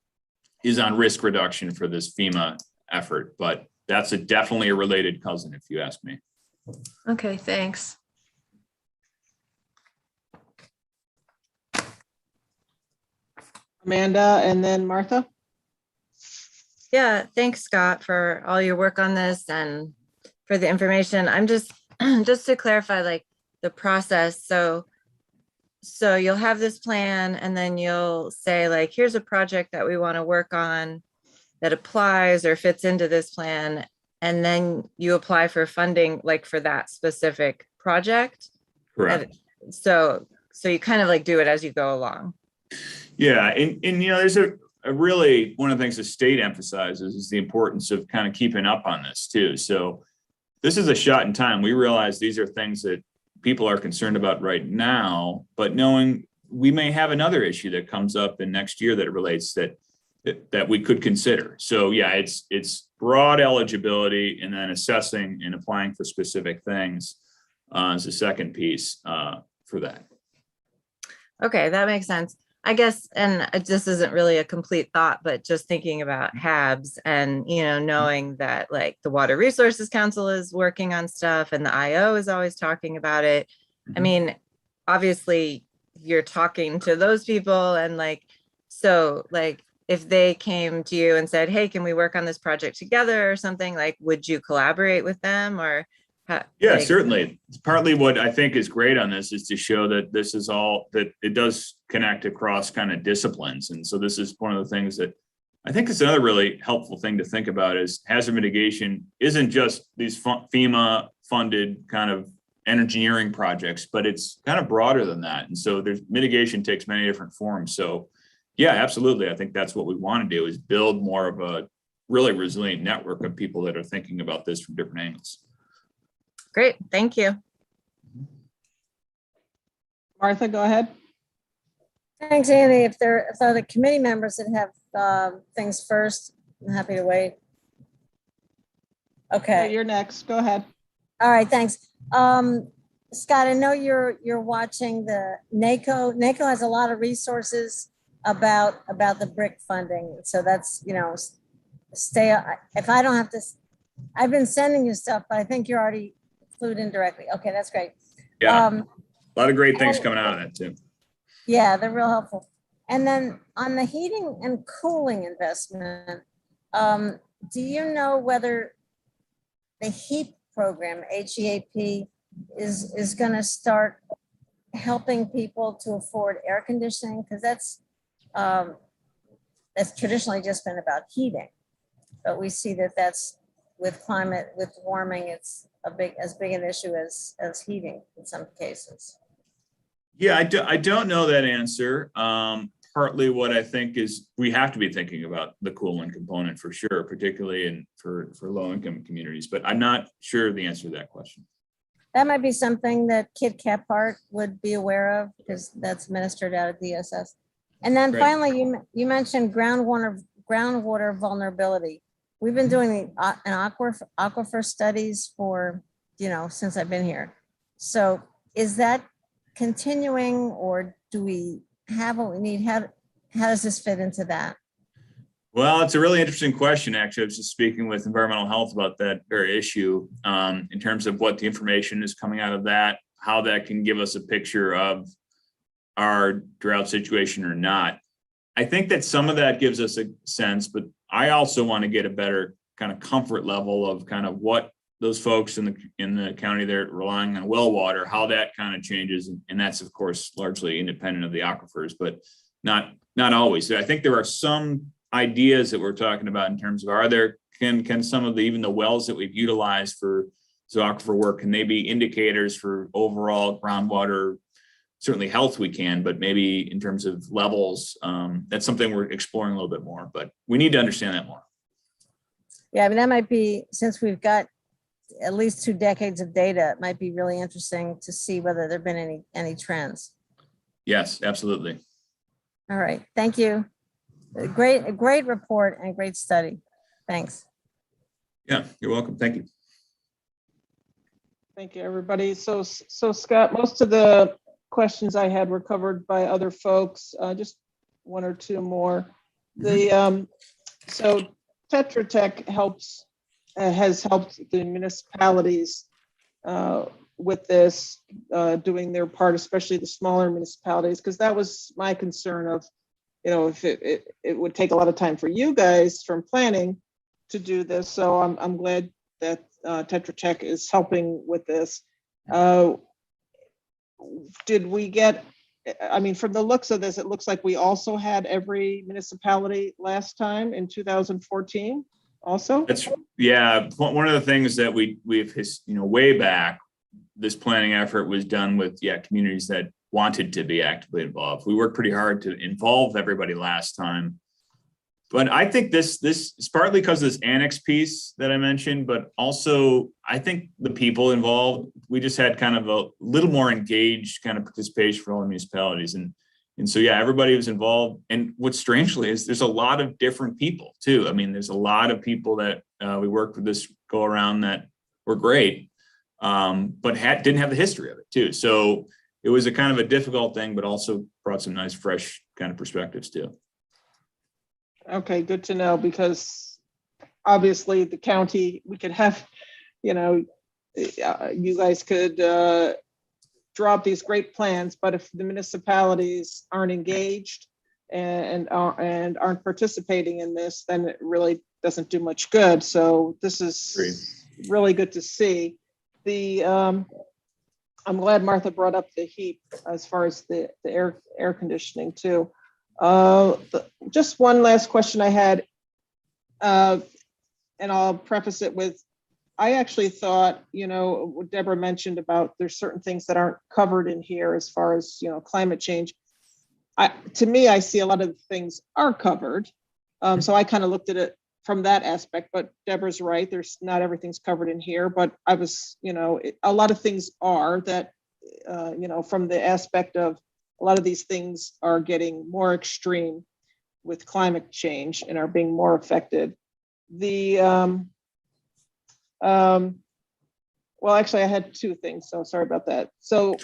[SPEAKER 10] is on risk reduction for this FEMA effort. But that's definitely a related cousin, if you ask me.
[SPEAKER 2] Okay, thanks.
[SPEAKER 1] Amanda and then Martha.
[SPEAKER 7] Yeah, thanks, Scott, for all your work on this and for the information. I'm just to clarify, like the process. So you'll have this plan and then you'll say like, here's a project that we want to work on. that applies or fits into this plan, and then you apply for funding like for that specific project.
[SPEAKER 10] Correct.
[SPEAKER 7] So you kind of like do it as you go along.
[SPEAKER 10] Yeah, and you know, there's a really, one of the things the state emphasizes is the importance of kind of keeping up on this too. So this is a shot in time. We realize these are things that people are concerned about right now, but knowing we may have another issue that comes up in next year that relates that we could consider. So yeah, it's broad eligibility and then assessing and applying for specific things is the second piece for that.
[SPEAKER 7] Okay, that makes sense. I guess, and this isn't really a complete thought, but just thinking about HABs and, you know, knowing that like the Water Resources Council is working on stuff and the IO is always talking about it. I mean, obviously you're talking to those people and like, so like if they came to you and said, hey, can we work on this project together or something, like, would you collaborate with them or?
[SPEAKER 10] Yeah,
[SPEAKER 7] like,
[SPEAKER 10] certainly. It's partly what I think is great on this is to show that this is all, that it does connect across kind of disciplines. And so this is one of the things that I think is another really helpful thing to think about is hazard mitigation isn't just these FEMA funded kind of engineering projects, but it's kind of broader than that. And so there's mitigation takes many different forms. So yeah, absolutely. I think that's what we want to do is build more of a really resilient network of people that are thinking about this from different angles.
[SPEAKER 7] Great, thank you.
[SPEAKER 1] Martha, go ahead.
[SPEAKER 5] Thanks, Andy. If there are the committee members that have things first, I'm happy to wait. Okay.
[SPEAKER 1] You're next. Go ahead.
[SPEAKER 5] All right, thanks. Scott, I know you're watching the NACO. NACO has a lot of resources about the BRIC funding. So that's, you know, if I don't have to, I've been sending you stuff, but I think you're already flued in directly. Okay, that's great.
[SPEAKER 10] Yeah, a lot of great things coming out of that too.
[SPEAKER 5] Yeah, they're real helpful. And then on the heating and cooling investment, do you know whether the HEAP program, HEAP, is going to start helping people to afford air conditioning? Because that's traditionally just been about heating, but we see that that's with climate, with warming, it's as big an issue as heating in some cases.
[SPEAKER 10] Yeah, I don't know that answer. Partly what I think is we have to be thinking about the cooling component for sure, particularly for low-income communities, but I'm not sure the answer to that question.
[SPEAKER 5] That might be something that Kit Caphart would be aware of because that's administered out of DSS. And then
[SPEAKER 10] Great.
[SPEAKER 5] finally, you mentioned groundwater vulnerability. We've been doing an aquifer studies for, you know, since I've been here. So is that continuing or do we have what we need? How does this fit into that?
[SPEAKER 10] Well, it's a really interesting question. Actually, I was just speaking with environmental health about that very issue in terms of what the information is coming out of that, how that can give us a picture of our drought situation or not. I think that some of that gives us a sense, but I also want to get a better kind of comfort level of kind of what those folks in the county that are relying on well water, how that kind of changes. And that's of course largely independent of the aquifers, but not always. So I think there are some ideas that we're talking about in terms of can some of even the wells that we've utilized for aquifer work, can they be indicators for overall groundwater, certainly health we can, but maybe in terms of levels, that's something we're exploring a little bit more, but we need to understand that more.
[SPEAKER 5] Yeah, I mean, that might be, since we've got at least 2 decades of data, it might be really interesting to see whether there've been any trends.
[SPEAKER 10] Yes, absolutely.
[SPEAKER 5] All right, thank you. A great report and great study. Thanks.
[SPEAKER 10] Yeah, you're welcome. Thank you.
[SPEAKER 1] Thank you, everybody. So Scott, most of the questions I had were covered by other folks. Just 1 or 2 more. So Tetra Tech has helped the municipalities with this, doing their part, especially the smaller municipalities, because that was my concern of, you know, if it would take a lot of time for you guys from planning to do this. So I'm glad that Tetra Tech is helping with this. Did we get I mean, from the looks of this, it looks like we also had every municipality last time in 2014 also.
[SPEAKER 10] Yeah, one of the things that we've, way back, this planning effort was done with, communities that wanted to be actively involved. We worked pretty hard to involve everybody last time. But I think this is partly because of this annex piece that I mentioned, but also I think the people involved, we just had kind of a little more engaged kind of participation for all the municipalities. And so, everybody was involved. And what's strangely is there's a lot of different people too. I mean, there's a lot of people that we worked with this go around that were great, but didn't have the history of it too. So it was a kind of a difficult thing, but also brought some nice, fresh kind of perspectives too.
[SPEAKER 1] Okay, good to know, because obviously the county, we could have, you guys could draw up these great plans, but if the municipalities aren't engaged and aren't participating in this, then it really doesn't do much good. So this is really good to see. I'm glad Martha brought up the heat as far as the air conditioning too. Just one last question I had, and I'll preface it with, I actually thought, what Deborah mentioned about there's certain things that aren't covered in here as far as, climate change. To me, I see a lot of things are covered. So I kind of looked at it from that aspect, but Deborah's right. There's not everything's covered in here, but I was, a lot of things are that, from the aspect of a lot of these things are getting more extreme with climate change and are being more affected. Well, actually I had two things, so sorry about that. So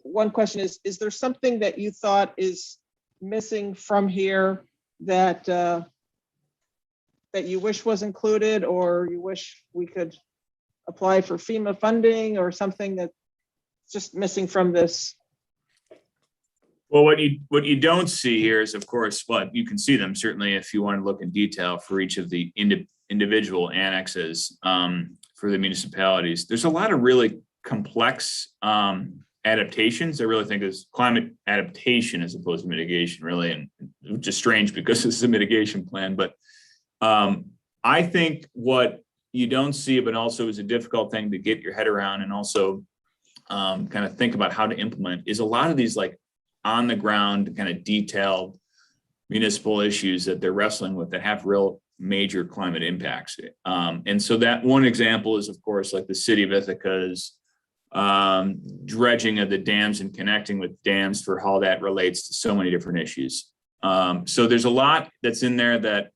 [SPEAKER 1] one question is there something that you thought is missing from here that that you wish was included, or you wish we could apply for FEMA funding, or something that's just missing from this?
[SPEAKER 10] Well, what you don't see here is, of course, what you can see them certainly if you want to look in detail for each of the individual annexes for the municipalities. There's a lot of really complex adaptations. I really think is climate adaptation as opposed to mitigation, really, and which is strange because this is a mitigation plan. But I think what you don't see, but also is a difficult thing to get your head around, and also kind of think about how to implement, is a lot of these like on the ground kind of detailed municipal issues that they're wrestling with that have real major climate impacts. And so that one example is, of course, like the city of Ithaca's dredging of the dams and connecting with dams for how that relates to so many different issues. So there's a lot that's in there that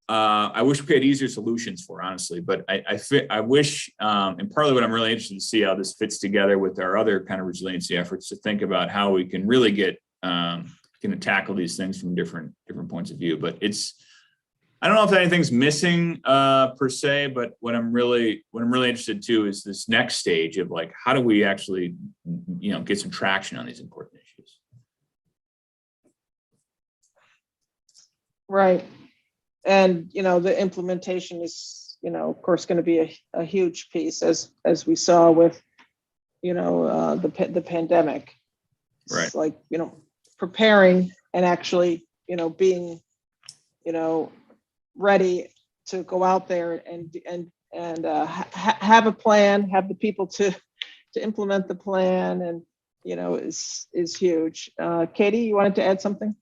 [SPEAKER 10] I wish we had easier solutions for, honestly, but I wish, and partly what I'm really interested to see how this fits together with our other kind of resiliency efforts, to think about how we can really get, can tackle these things from different points of view. But I don't know if anything's missing per se, but what I'm really interested too is this next stage of like, how do we actually, get some traction on these important issues?
[SPEAKER 1] Right. And, the implementation is, of course, going to be a huge piece, as we saw with, the pandemic.
[SPEAKER 10] Right.
[SPEAKER 1] It's like, preparing and actually, being, ready to go out there and have a plan, have the people to implement the plan, and, is huge. Katie, you wanted to add something?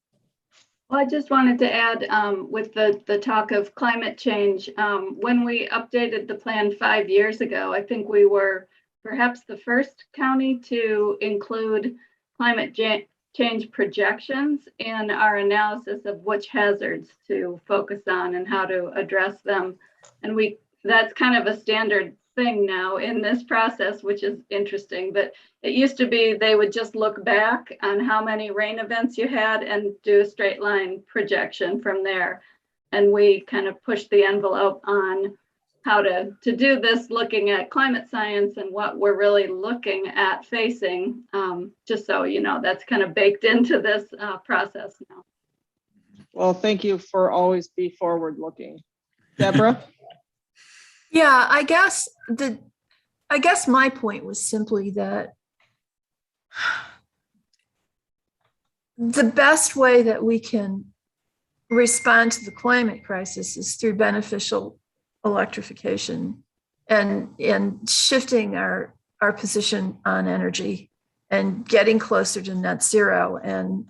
[SPEAKER 6] Well, I just wanted to add with the talk of climate change, when we updated the plan 5 years ago, I think we were perhaps the first county to include climate change projections in our analysis of which hazards to focus on and how to address them. And that's kind of a standard thing now in this process, which is interesting. But it used to be they would just look back on how many rain events you had and do a straight line projection from there. And we kind of pushed the envelope on how to do this, looking at climate science and what we're really looking at facing, just so that's kind of baked into this process now.
[SPEAKER 1] Well, thank you for always be forward looking. Deborah?
[SPEAKER 2] Yeah, I guess my point was simply that the best way that we can respond to the climate crisis is through beneficial electrification and shifting our position on energy and getting closer to net zero. And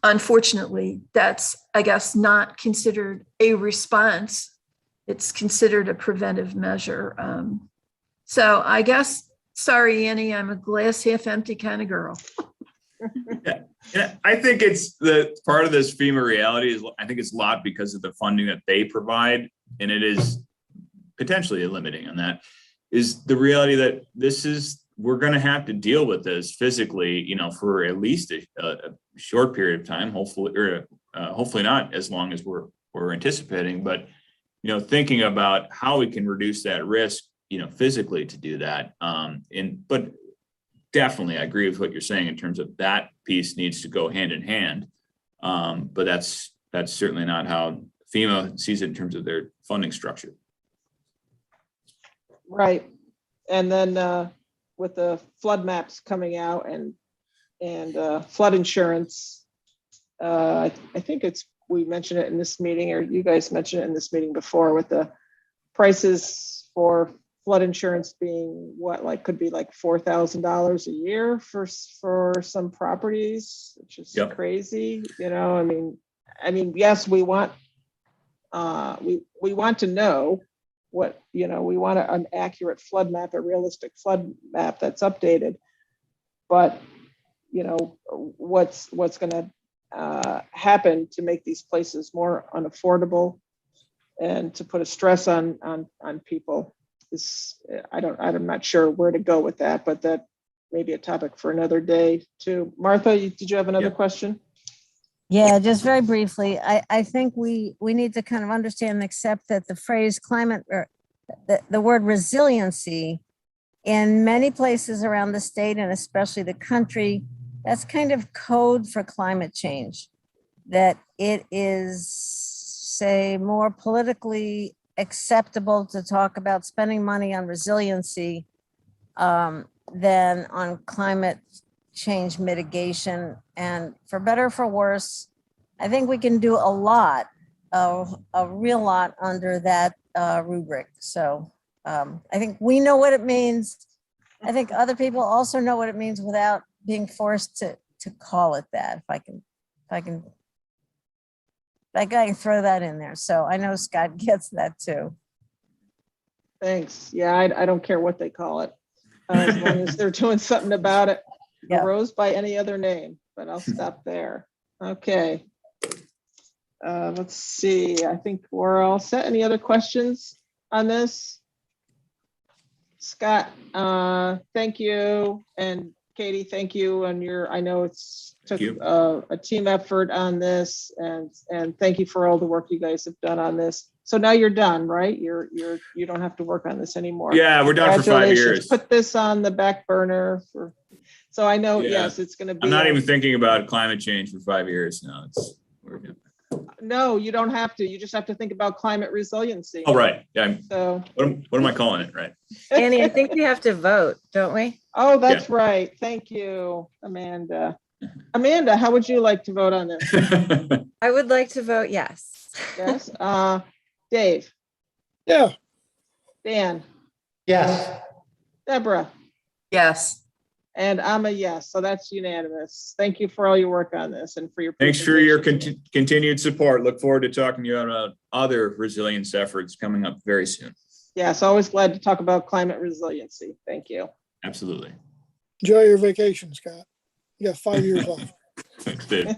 [SPEAKER 2] unfortunately, that's, I guess, not considered a response. It's considered a preventive measure. So I guess, sorry, Annie, I'm a glass half empty kind of girl.
[SPEAKER 10] Yeah, I think it's the part of this FEMA reality is I think it's a lot because of the funding that they provide, and it is potentially limiting on that. Is the reality that we're going to have to deal with this physically, for at least a short period of time, hopefully, or hopefully not as long as we're anticipating, but thinking about how we can reduce that risk, physically to do that. But definitely, I agree with what you're saying in terms of that piece needs to go hand in hand. But that's certainly not how FEMA sees it in terms of their funding structure.
[SPEAKER 1] Right. And then with the flood maps coming out and flood insurance, I think we mentioned it in this meeting, or you guys mentioned it in this meeting before, with the prices for flood insurance being could be like $4,000 a year for some properties, which is crazy. I mean, yes, we want to know what, we want an accurate flood map, a realistic flood map that's updated, but what's going to happen to make these places more unaffordable and to put a stress on people is, I'm not sure where to go with that, but that may be a topic for another day too. Martha, did you have another question?
[SPEAKER 5] Yeah, just very briefly, I think we need to kind of understand and accept that the phrase climate, or the word resiliency, in many places around the state and especially the country, that's kind of code for climate change. That it is, say, more politically acceptable to talk about spending money on resiliency than on climate change mitigation. And for better or for worse, I think we can do a real lot under that rubric. So I think we know what it means. I think other people also know what it means without being forced to call it that. If I can throw that in there. So I know Scott gets that too.
[SPEAKER 1] Thanks. Yeah, I don't care what they call it, as long as they're doing something about it.
[SPEAKER 5] Yeah.
[SPEAKER 1] Rose by any other name, but I'll stop there. Okay. Let's see. I think we're all set. Any other questions on this? Scott, thank you. And Katie, thank you. And I know it's took a team effort on this, and thank you for all the work you guys have done on this. So now you're done, right? You don't have to work on this anymore.
[SPEAKER 10] Yeah, we're done for 5 years.
[SPEAKER 1] Put this on the back burner so I know,
[SPEAKER 10] Yeah.
[SPEAKER 1] yes, it's going to be.
[SPEAKER 10] I'm not even thinking about climate change for 5 years now. We're good.
[SPEAKER 1] No, you don't have to. You just have to think about climate resiliency.
[SPEAKER 10] Oh, right. Yeah.
[SPEAKER 1] So
[SPEAKER 10] What am I calling it? Right.
[SPEAKER 7] Annie, I think we have to vote, don't we?
[SPEAKER 1] Oh, that's right. Thank you, Amanda. Amanda, how would you like to vote on this?
[SPEAKER 7] I would like to vote yes.
[SPEAKER 1] Yes. Dave,
[SPEAKER 8] Yeah,
[SPEAKER 1] Dan,
[SPEAKER 3] Yes.
[SPEAKER 1] Deborah,
[SPEAKER 2] Yes.
[SPEAKER 1] and I'm a yes. So that's unanimous. Thank you for all your work on this and for your.
[SPEAKER 10] Thanks for your
[SPEAKER 1] presentation.
[SPEAKER 10] continued support. Look forward to talking to you about other resilience efforts coming up very soon.
[SPEAKER 1] Yes, always glad to talk about climate resiliency. Thank you.
[SPEAKER 10] Absolutely.
[SPEAKER 8] enjoy your vacation, Scott. You got 5 years left.
[SPEAKER 10] Thanks, Dave.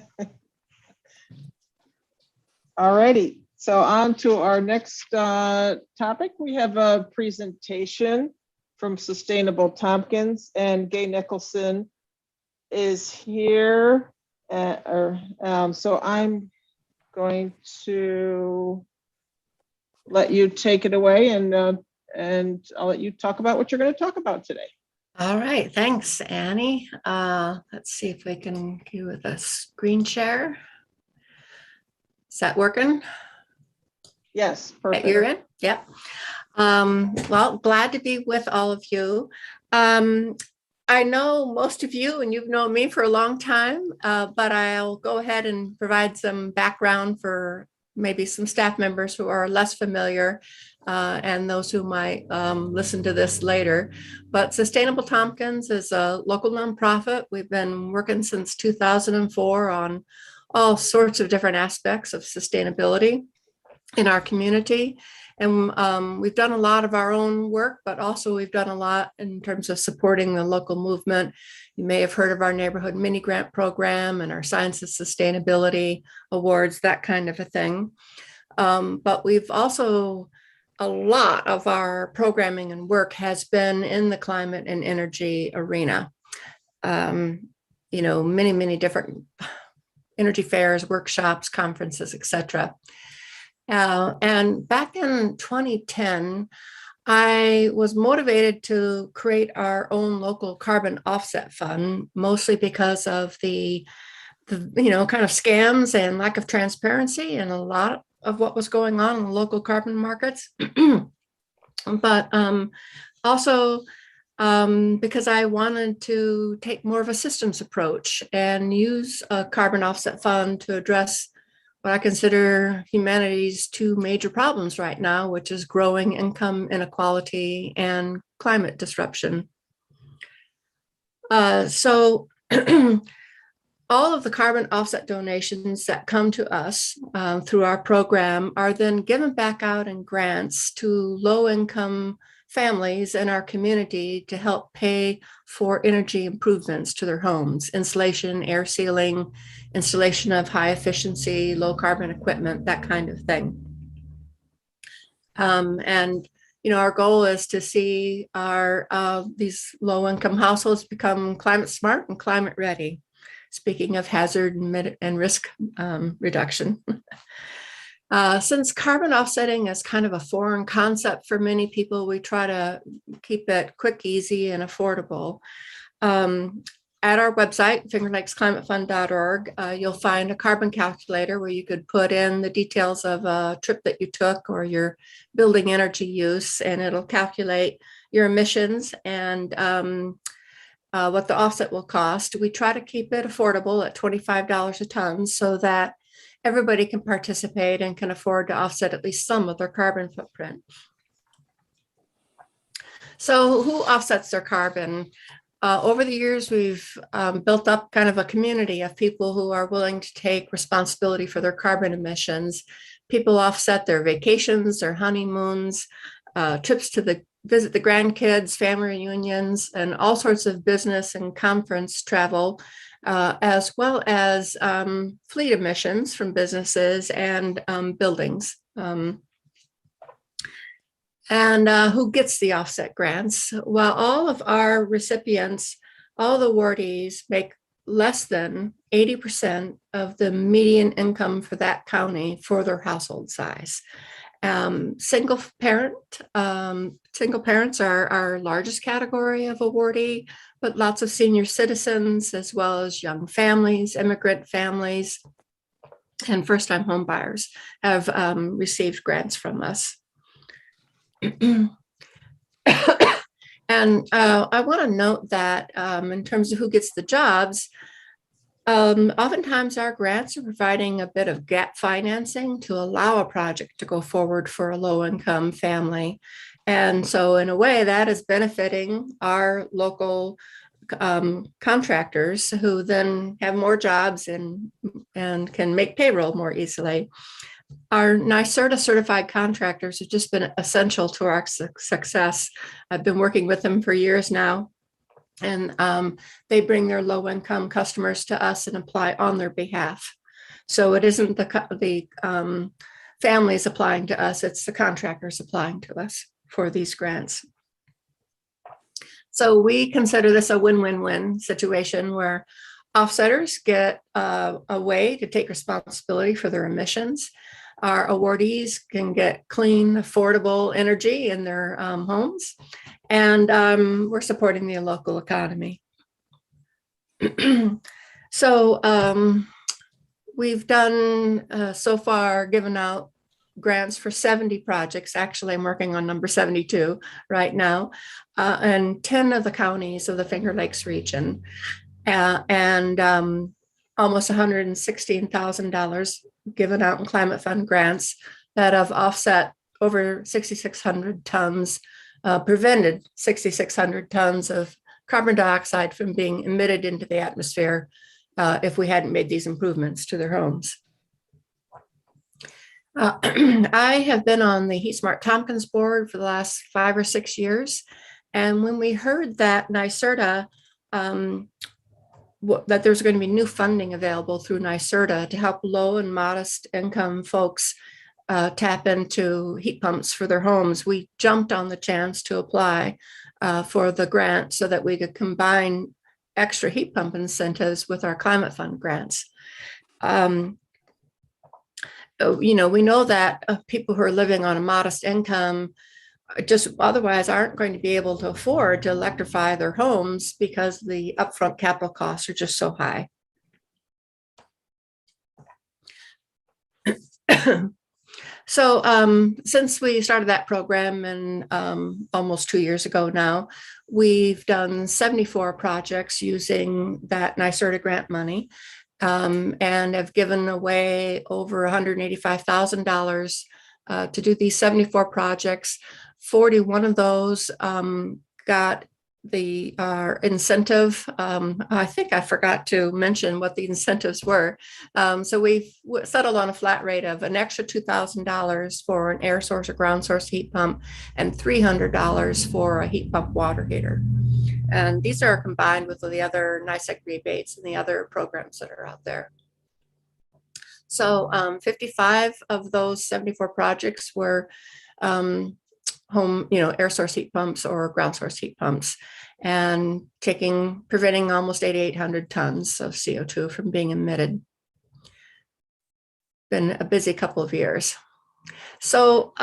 [SPEAKER 1] All righty. So on to our next topic. We have a presentation from Sustainable Tompkins, and Gay Nicholson is here. So I'm going to let you take it away, and I'll let you talk about what you're going to talk about today.
[SPEAKER 4] All right, thanks, Annie. Let's see if we can do with a screen share. Is that working?
[SPEAKER 1] Yes, perfect.
[SPEAKER 4] You're in? Yep. Well, glad to be with all of you. I know most of you and you've known me for a long time, but I'll go ahead and provide some background for maybe some staff members who are less familiar and those who might listen to this later. But Sustainable Tompkins is a local nonprofit. We've been working since 2004 on all sorts of different aspects of sustainability in our community. And we've done a lot of our own work, but also we've done a lot in terms of supporting the local movement. You may have heard of our neighborhood mini grant program and our Science of Sustainability awards, that kind of a thing. But we've also, a lot of our programming and work has been in the climate and energy arena. Many different energy fairs, workshops, conferences, etc. And back in 2010, I was motivated to create our own local carbon offset fund, mostly because of the kind of scams and lack of transparency and a lot of what was going on in the local carbon markets. But also because I wanted to take more of a systems approach and use a carbon offset fund to address what I consider humanity's two major problems right now, which is growing income inequality and climate disruption. So all of the carbon offset donations that come to us through our program are then given back out in grants to low-income families in our community to help pay for energy improvements to their homes, insulation, air sealing, installation of high efficiency, low carbon equipment, that kind of thing. Our goal is to see these low income households become climate smart and climate ready. Speaking of hazard and risk reduction. Since carbon offsetting is kind of a foreign concept for many people, we try to keep it quick, easy, and affordable. At our website, fingerlakesclimatefund.org, you'll find a carbon calculator where you could put in the details of a trip that you took or your building energy use, and it'll calculate your emissions and what the offset will cost. We try to keep it affordable at $25 a ton so that everybody can participate and can afford to offset at least some of their carbon footprint. So who offsets their carbon? Over the years, we've built up kind of a community of people who are willing to take responsibility for their carbon emissions. People offset their vacations, their honeymoons, trips to visit the grandkids, family reunions, and all sorts of business and conference travel, as well as fleet emissions from businesses and buildings. Who gets the offset grants? Well, all of our recipients, all the awardees make less than 80% of the median income for that county for their household size. Single parents are our largest category of awardee, but lots of senior citizens, as well as young families, immigrant families, and first-time home buyers have received grants from us. And I want to note that in terms of who gets the jobs, oftentimes our grants are providing a bit of gap financing to allow a project to go forward for a low-income family. And so in a way that is benefiting our local contractors who then have more jobs and can make payroll more easily. Our NYSERDA certified contractors have just been essential to our success. I've been working with them for years now, and they bring their low-income customers to us and apply on their behalf. So it isn't the families applying to us, it's the contractors applying to us for these grants. So we consider this a win-win-win situation where offsetters get a way to take responsibility for their emissions. Our awardees can get clean, affordable energy in their homes, and we're supporting the local economy. So we've done so far given out grants for 70 projects. Actually, I'm working on number 72 right now, and 10 of the counties of the Finger Lakes region, and almost $116,000 given out in climate fund grants that have offset over 6,600 tons, prevented 6,600 tons of carbon dioxide from being emitted into the atmosphere if we hadn't made these improvements to their homes. I have been on the Heat Smart Tompkins board for the last 5 or 6 years. And when we heard that NYSERDA, that there's going to be new funding available through NYSERDA to help low and modest income folks tap into heat pumps for their homes, we jumped on the chance to apply for the grant so that we could combine extra heat pump incentives with our climate fund grants. We know that people who are living on a modest income just otherwise aren't going to be able to afford to electrify their homes because the upfront capital costs are just so high. So since we started that program and almost 2 years ago now, we've done 74 projects using that NYSERDA grant money. And have given away over $185,000 to do these 74 projects. 41 of those got the incentive. I think I forgot to mention what the incentives were. So we've settled on a flat rate of an extra $2,000 for an air source or ground source heat pump and $300 for a heat pump water heater. And these are combined with the other NYSEG rebates and the other programs that are out there. So 55 of those 74 projects were home, air source heat pumps or ground source heat pumps, and preventing almost 8,800 tons of CO2 from being emitted. Been a busy couple of years. So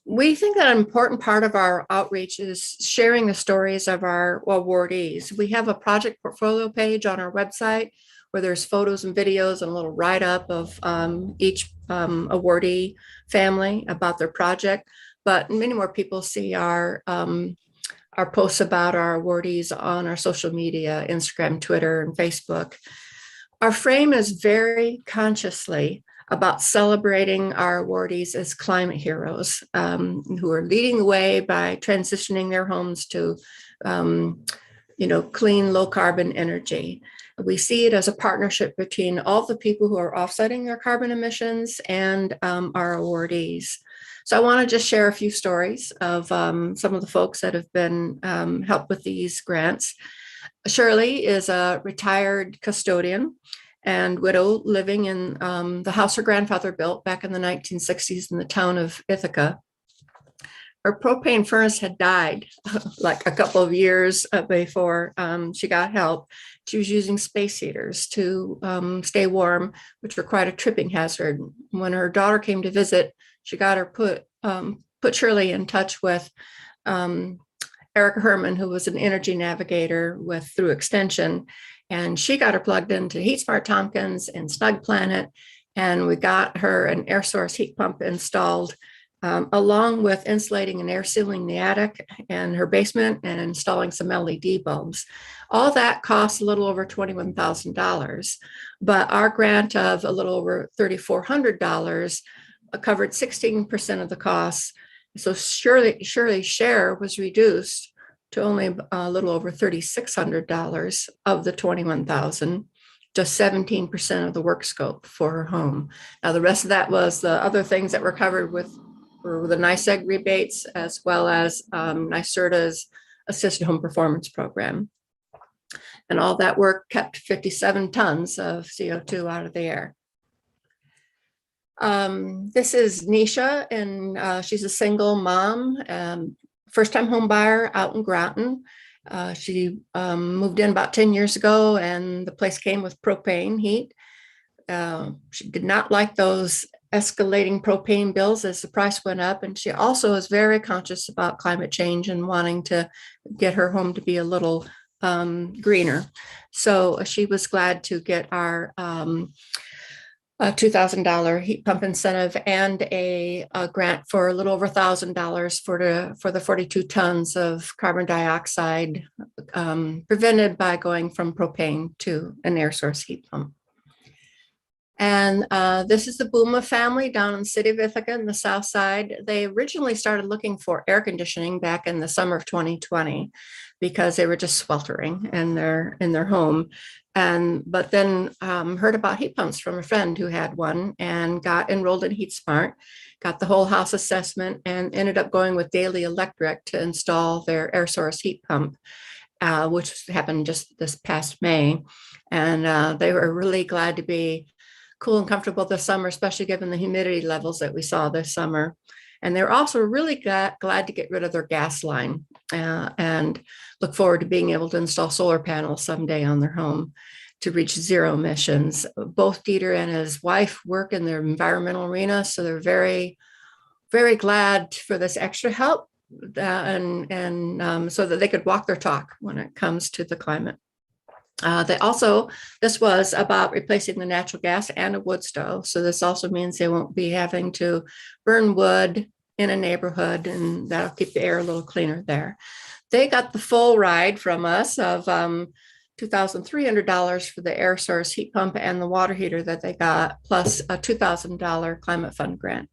[SPEAKER 4] we think that an important part of our outreach is sharing the stories of our awardees. We have a project portfolio page on our website where there's photos and videos and a little write-up of each awardee family about their project. But many more people see our posts about our awardees on our social media, Instagram, Twitter, and Facebook. Our frame is very consciously about celebrating our awardees as climate heroes who are leading the way by transitioning their homes to, clean, low carbon energy. We see it as a partnership between all the people who are offsetting their carbon emissions and our awardees. So I want to just share a few stories of some of the folks that have been helped with these grants. Shirley is a retired custodian and widow living in the house her grandfather built back in the 1960s in the town of Ithaca. Her propane furnace had died like a couple of years before she got help. She was using space heaters to stay warm, which were quite a tripping hazard. When her daughter came to visit, she got her put Shirley in touch with Erica Herman, who was an energy navigator through Extension. And she got her plugged into Heat Smart Tompkins and Snug Planet. And we got her an air source heat pump installed, along with insulating and air sealing the attic and her basement and installing some LED bulbs. All that costs a little over $21,000. But our grant of a little over $3,400 covered 16% of the costs. So Shirley's share was reduced to only a little over $3,600 of the $21,000, just 17% of the work scope for her home. Now, the rest of that was the other things that were covered with the NYSEG rebates, as well as NYSERDA's Assisted Home Performance Program. And all that work kept 57 tons of CO2 out of the air. This is Nisha, and she's a single mom, first-time home buyer out in Groton. She moved in about 10 years ago, and the place came with propane heat. She did not like those escalating propane bills as the price went up, and she also is very conscious about climate change and wanting to get her home to be a little greener. So she was glad to get our a $2,000 heat pump incentive and a grant for a little over $1,000 for the 42 tons of carbon dioxide prevented by going from propane to an air source heat pump. And this is the Booma family down in the city of Ithaca in the south side. They originally started looking for air conditioning back in the summer of 2020 because they were just sweltering in their home. But then heard about heat pumps from a friend who had one and got enrolled in HeatSmart, got the whole house assessment, and ended up going with Daily Electric to install their air source heat pump, which happened just this past May. And they were really glad to be cool and comfortable this summer, especially given the humidity levels that we saw this summer. And they're also really glad to get rid of their gas line and look forward to being able to install solar panels someday on their home to reach zero emissions. Both Dieter and his wife work in the environmental arena, so they're very, very glad for this extra help and so that they could walk their talk when it comes to the climate. This was about replacing the natural gas and a wood stove. So this also means they won't be having to burn wood in a neighborhood, and that'll keep the air a little cleaner there. They got the full ride from us of $2,300 for the air source heat pump and the water heater that they got, plus a $2,000 climate fund grant.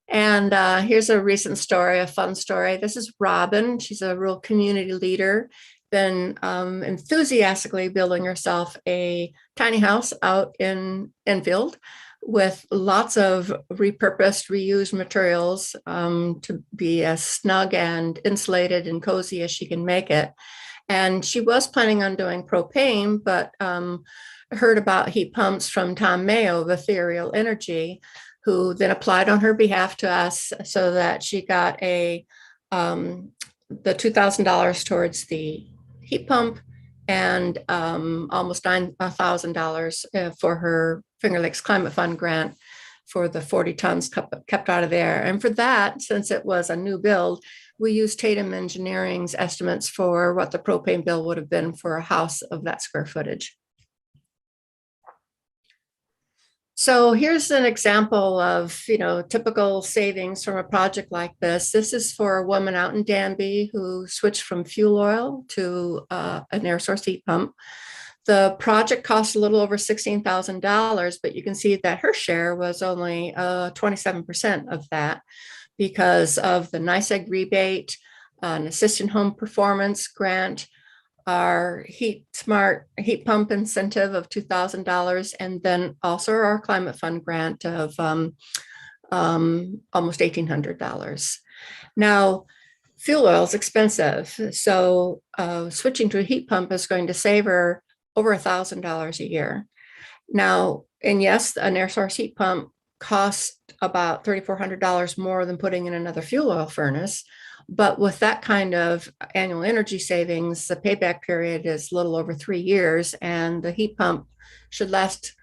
[SPEAKER 4] And here's a recent story, a fun story. This is Robin. She's a real community leader, been enthusiastically building herself a tiny house out in Enfield with lots of repurposed, reused materials to be as snug and insulated and cozy as she can make it. And she was planning on doing propane, but heard about heat pumps from Tom Mayo of Ethereal Energy, who then applied on her behalf to us so that she got the $2,000 towards the heat pump and almost $9,000 for her Finger Lakes Climate Fund grant for the 40 tons kept out of there. And for that, since it was a new build, we used Tatum Engineering's estimates for what the propane bill would have been for a house of that square footage. So here's an example of, typical savings from a project like this. This is for a woman out in Danby who switched from fuel oil to an air source heat pump. The project cost a little over $16,000, but you can see that her share was only 27% of that because of the NYSEG rebate, an assistant home performance grant, our HeatSmart heat pump incentive of $2,000, and then also our climate fund grant of almost $1,800. Now, fuel oil is expensive, so switching to a heat pump is going to save her over $1,000 a year. Now, and yes, an air source heat pump costs about $3,400 more than putting in another fuel oil furnace. But with that kind of annual energy savings, the payback period is a little over 3 years, and the heat pump should last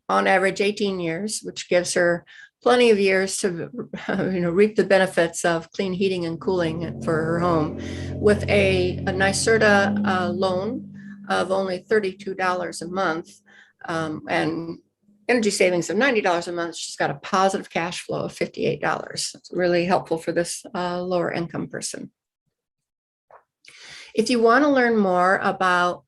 [SPEAKER 4] on average 18 years, which gives her plenty of years to reap the benefits of clean heating and cooling for her home. With a NYSERDA loan of only $32 a month and energy savings of $90 a month, she's got a positive cash flow of $58. It's really helpful for this lower income person. If you want to learn more about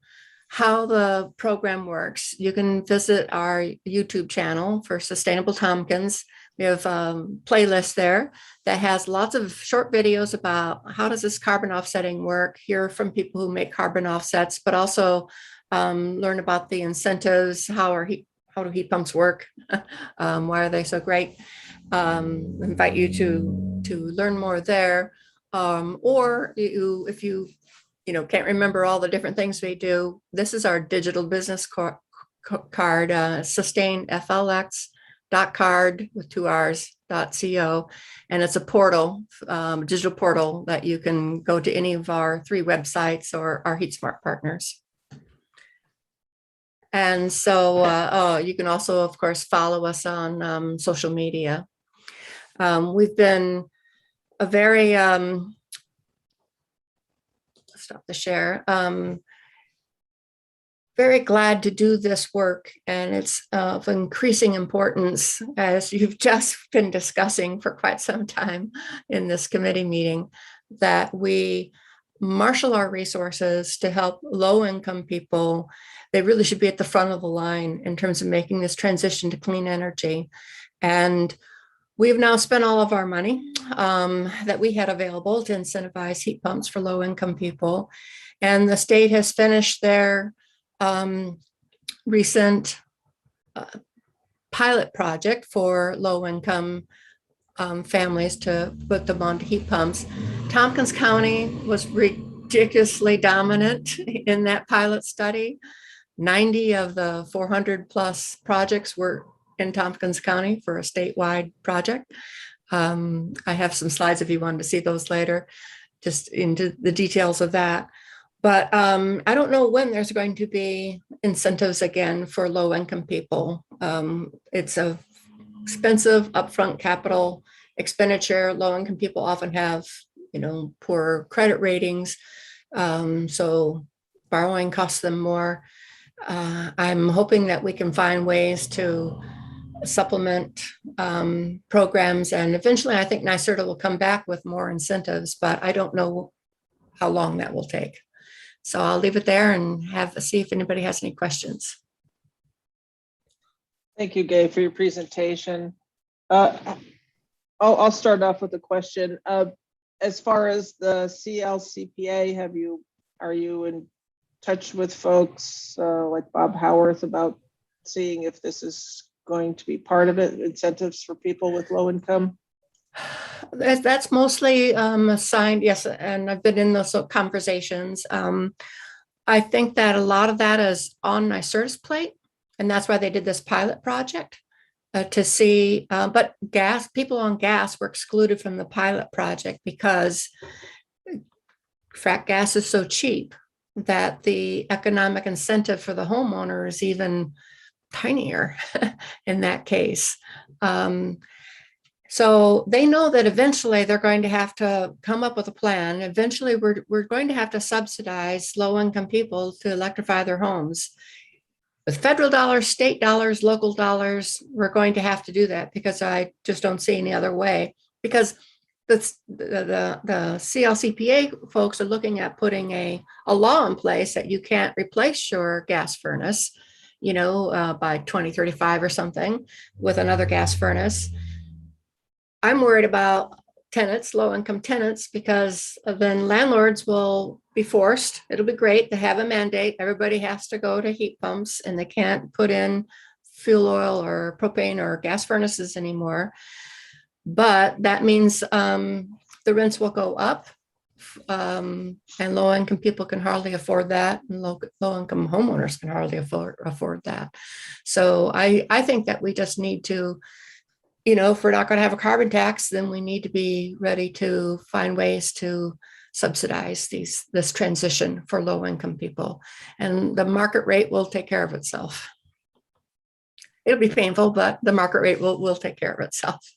[SPEAKER 4] how the program works, you can visit our YouTube channel for Sustainable Tompkins. We have a playlist there that has lots of short videos about how does this carbon offsetting work, hear from people who make carbon offsets, but also learn about the incentives, how do heat pumps work? Why are they so great? Invite you to learn more there. Or if you can't remember all the different things we do, this is our digital business card, sustainflx.card with 2 R's.co. And it's a portal, digital portal that you can go to any of our 3 websites or our HeatSmart partners. And so you can also, of course, follow us on social media. We've been a very, stop the share. very glad to do this work, and it's of increasing importance, as you've just been discussing for quite some time in this committee meeting, that we marshal our resources to help low-income people. They really should be at the front of the line in terms of making this transition to clean energy. And we've now spent all of our money that we had available to incentivize heat pumps for low-income people. And the state has finished their recent pilot project for low-income families to put them onto heat pumps. Tompkins County was ridiculously dominant in that pilot study. 90 of the 400 plus projects were in Tompkins County for a statewide project. I have some slides if you wanted to see those later, just into the details of that. But I don't know when there's going to be incentives again for low-income people. It's a expensive upfront capital expenditure. Low-income people often have, poor credit ratings, so borrowing costs them more. I'm hoping that we can find ways to supplement programs, and eventually I think NYSERDA will come back with more incentives, but I don't know how long that will take. So I'll leave it there and see if anybody has any questions.
[SPEAKER 1] Thank you, Gay, for your presentation. I'll start off with a question. As far as the CLCPA, are you in touch with folks like Bob Howarth about seeing if this is going to be part of it, incentives for people with low income?
[SPEAKER 4] That's mostly assigned, yes, and I've been in those conversations. I think that a lot of that is on NYSERDA's plate, and that's why they did this pilot project to see, but people on gas were excluded from the pilot project because frack gas is so cheap that the economic incentive for the homeowner is even tinier in that case. So they know that eventually they're going to have to come up with a plan. Eventually, we're going to have to subsidize low-income people to electrify their homes. With federal dollars, state dollars, local dollars, we're going to have to do that because I just don't see any other way. Because the CLCPA folks are looking at putting a law in place that you can't replace your gas furnace, by 2035 or something with another gas furnace. I'm worried about tenants, low-income tenants, because then landlords will be forced. It'll be great to have a mandate. Everybody has to go to heat pumps and they can't put in fuel oil or propane or gas furnaces anymore. But that means the rents will go up, and low-income people can hardly afford that, and low-income homeowners can hardly afford that. So I think that we just need to, if we're not going to have a carbon tax, then we need to be ready to find ways to subsidize this transition for low-income people. And the market rate will take care of itself. It'll be painful, but the market rate will take care of itself.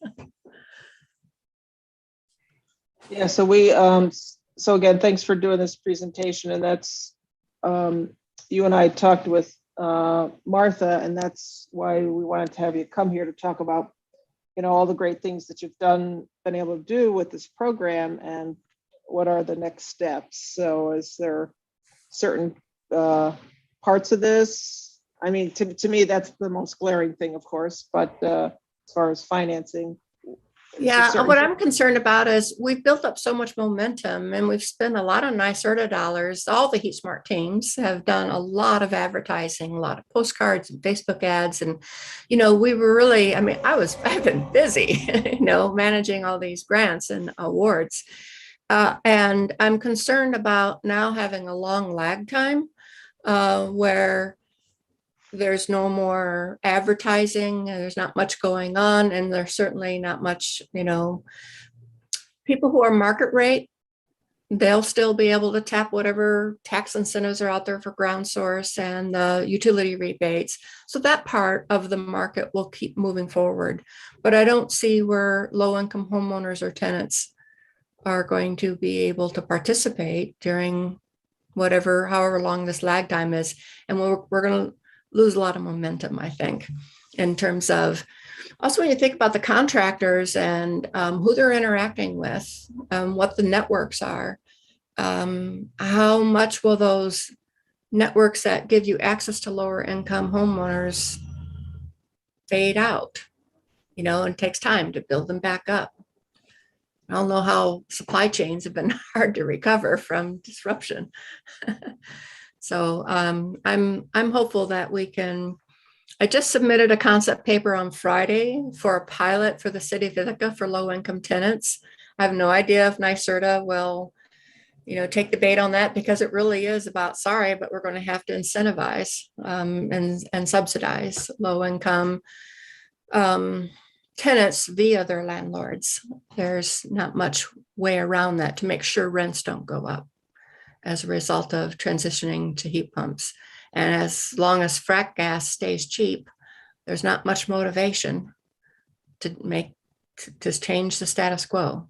[SPEAKER 1] Yeah, so so again, thanks for doing this presentation. And that's, you and I talked with Martha, and that's why we wanted to have you come here to talk about all the great things that you've been able to do with this program and what are the next steps. So is there certain parts of this? I mean, to me, that's the most glaring thing, of course, but as far as financing.
[SPEAKER 4] Yeah, what I'm concerned about is we've built up so much momentum and we've spent a lot of NYSERDA dollars. All the Heat Smart teams have done a lot of advertising, a lot of postcards and Facebook ads. And, we were really, I've been busy, managing all these grants and awards. And I'm concerned about now having a long lag time where there's no more advertising, and there's not much going on, and there's certainly not much, people who are market rate, they'll still be able to tap whatever tax incentives are out there for ground source and the utility rebates. So that part of the market will keep moving forward. But I don't see where low-income homeowners or tenants are going to be able to participate during however long this lag time is. And we're going to lose a lot of momentum, I think, in terms of also when you think about the contractors and who they're interacting with, what the networks are, how much will those networks that give you access to lower income homeowners fade out? It takes time to build them back up. I don't know how supply chains have been hard to recover from disruption. So I'm hopeful that we can. I just submitted a concept paper on Friday for a pilot for the city of Ithaca for low income tenants. I have no idea if NYSERDA will, take the bait on that, because it really is about, sorry, but we're going to have to incentivize and subsidize low income tenants via their landlords. There's not much way around that to make sure rents don't go up as a result of transitioning to heat pumps. And as long as frack gas stays cheap, there's not much motivation to change the status quo.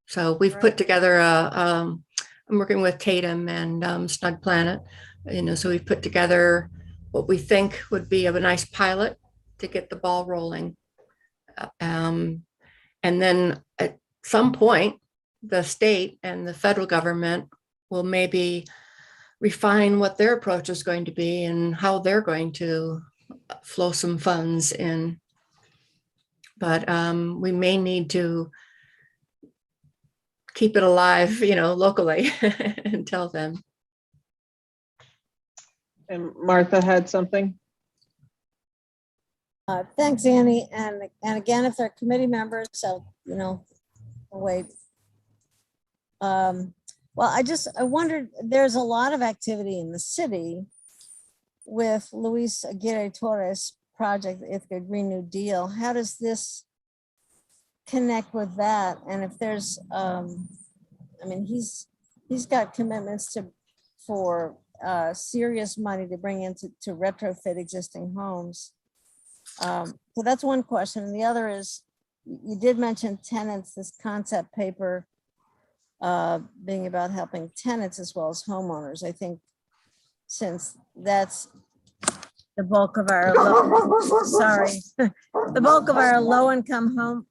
[SPEAKER 4] So we've put together I'm working with Tatum and Snug Planet, so we've put together what we think would be of a nice pilot to get the ball rolling. And then at some point, the state and the federal government will maybe refine what their approach is going to be and how they're going to flow some funds in. But we may need to keep it alive, locally until then.
[SPEAKER 1] And Martha had something.
[SPEAKER 5] Thanks, Annie. And again, if they're committee members, so, wait. Well, I wondered, there's a lot of activity in the city with Luis Aguirre Torres project, Ithaca Green New Deal. How does this connect with that? And if there's, he's got commitments for serious money to bring into to retrofit existing homes. So that's one question. And the other is, you did mention tenants, this concept paper being about helping tenants as well as homeowners. I think since that's the bulk of our the bulk of our low-income home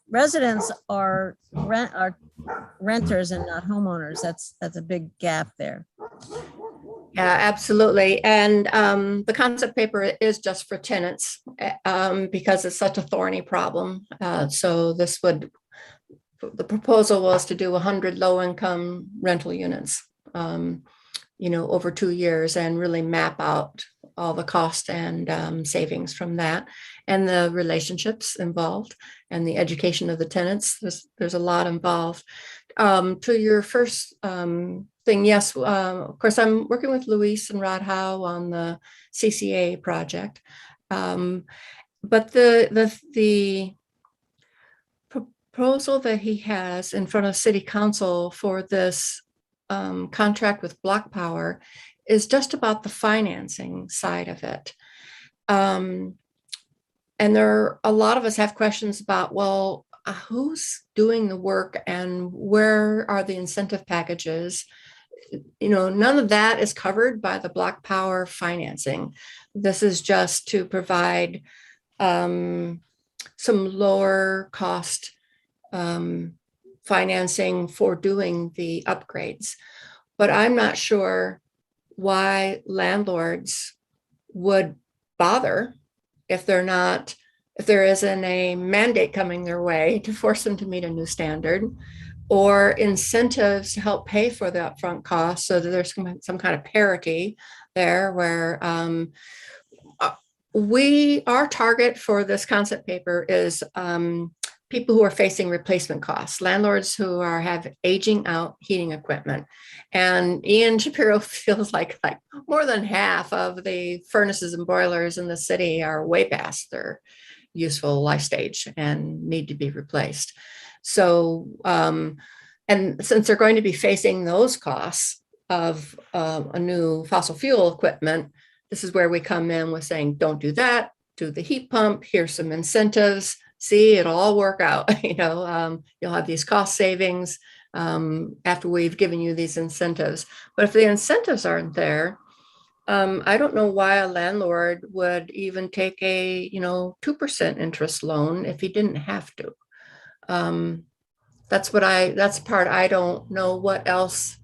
[SPEAKER 5] residents are renters and not homeowners. That's a big gap there.
[SPEAKER 4] Yeah, absolutely. And the concept paper is just for tenants because it's such a thorny problem. So the proposal was to do 100 low-income rental units, over 2 years, and really map out all the cost and savings from that, and the relationships involved, and the education of the tenants. There's a lot involved. To your first thing, yes, of course, I'm working with Luis and Rod Howe on the CCA project, but the proposal that he has in front of City Council for this contract with Block Power is just about the financing side of it. And a lot of us have questions about, well, who's doing the work and where are the incentive packages? None of that is covered by the Block Power financing. This is just to provide some lower cost financing for doing the upgrades. But I'm not sure why landlords would bother if there isn't a mandate coming their way to force them to meet a new standard, or incentives to help pay for the upfront costs, so that there's some kind of parity there, where our target for this concept paper is people who are facing replacement costs, landlords who have aging out heating equipment. And Ian Shapiro feels like more than half of the furnaces and boilers in the city are way past their useful life stage and need to be replaced. So, and since they're going to be facing those costs of a new fossil fuel equipment, this is where we come in with saying, don't do that, do the heat pump, here's some incentives. See, it'll all work out. You'll have these cost savings. after we've given you these incentives. But if the incentives aren't there, I don't know why a landlord would even take a, 2% interest loan if he didn't have to. That's the part I don't know what else.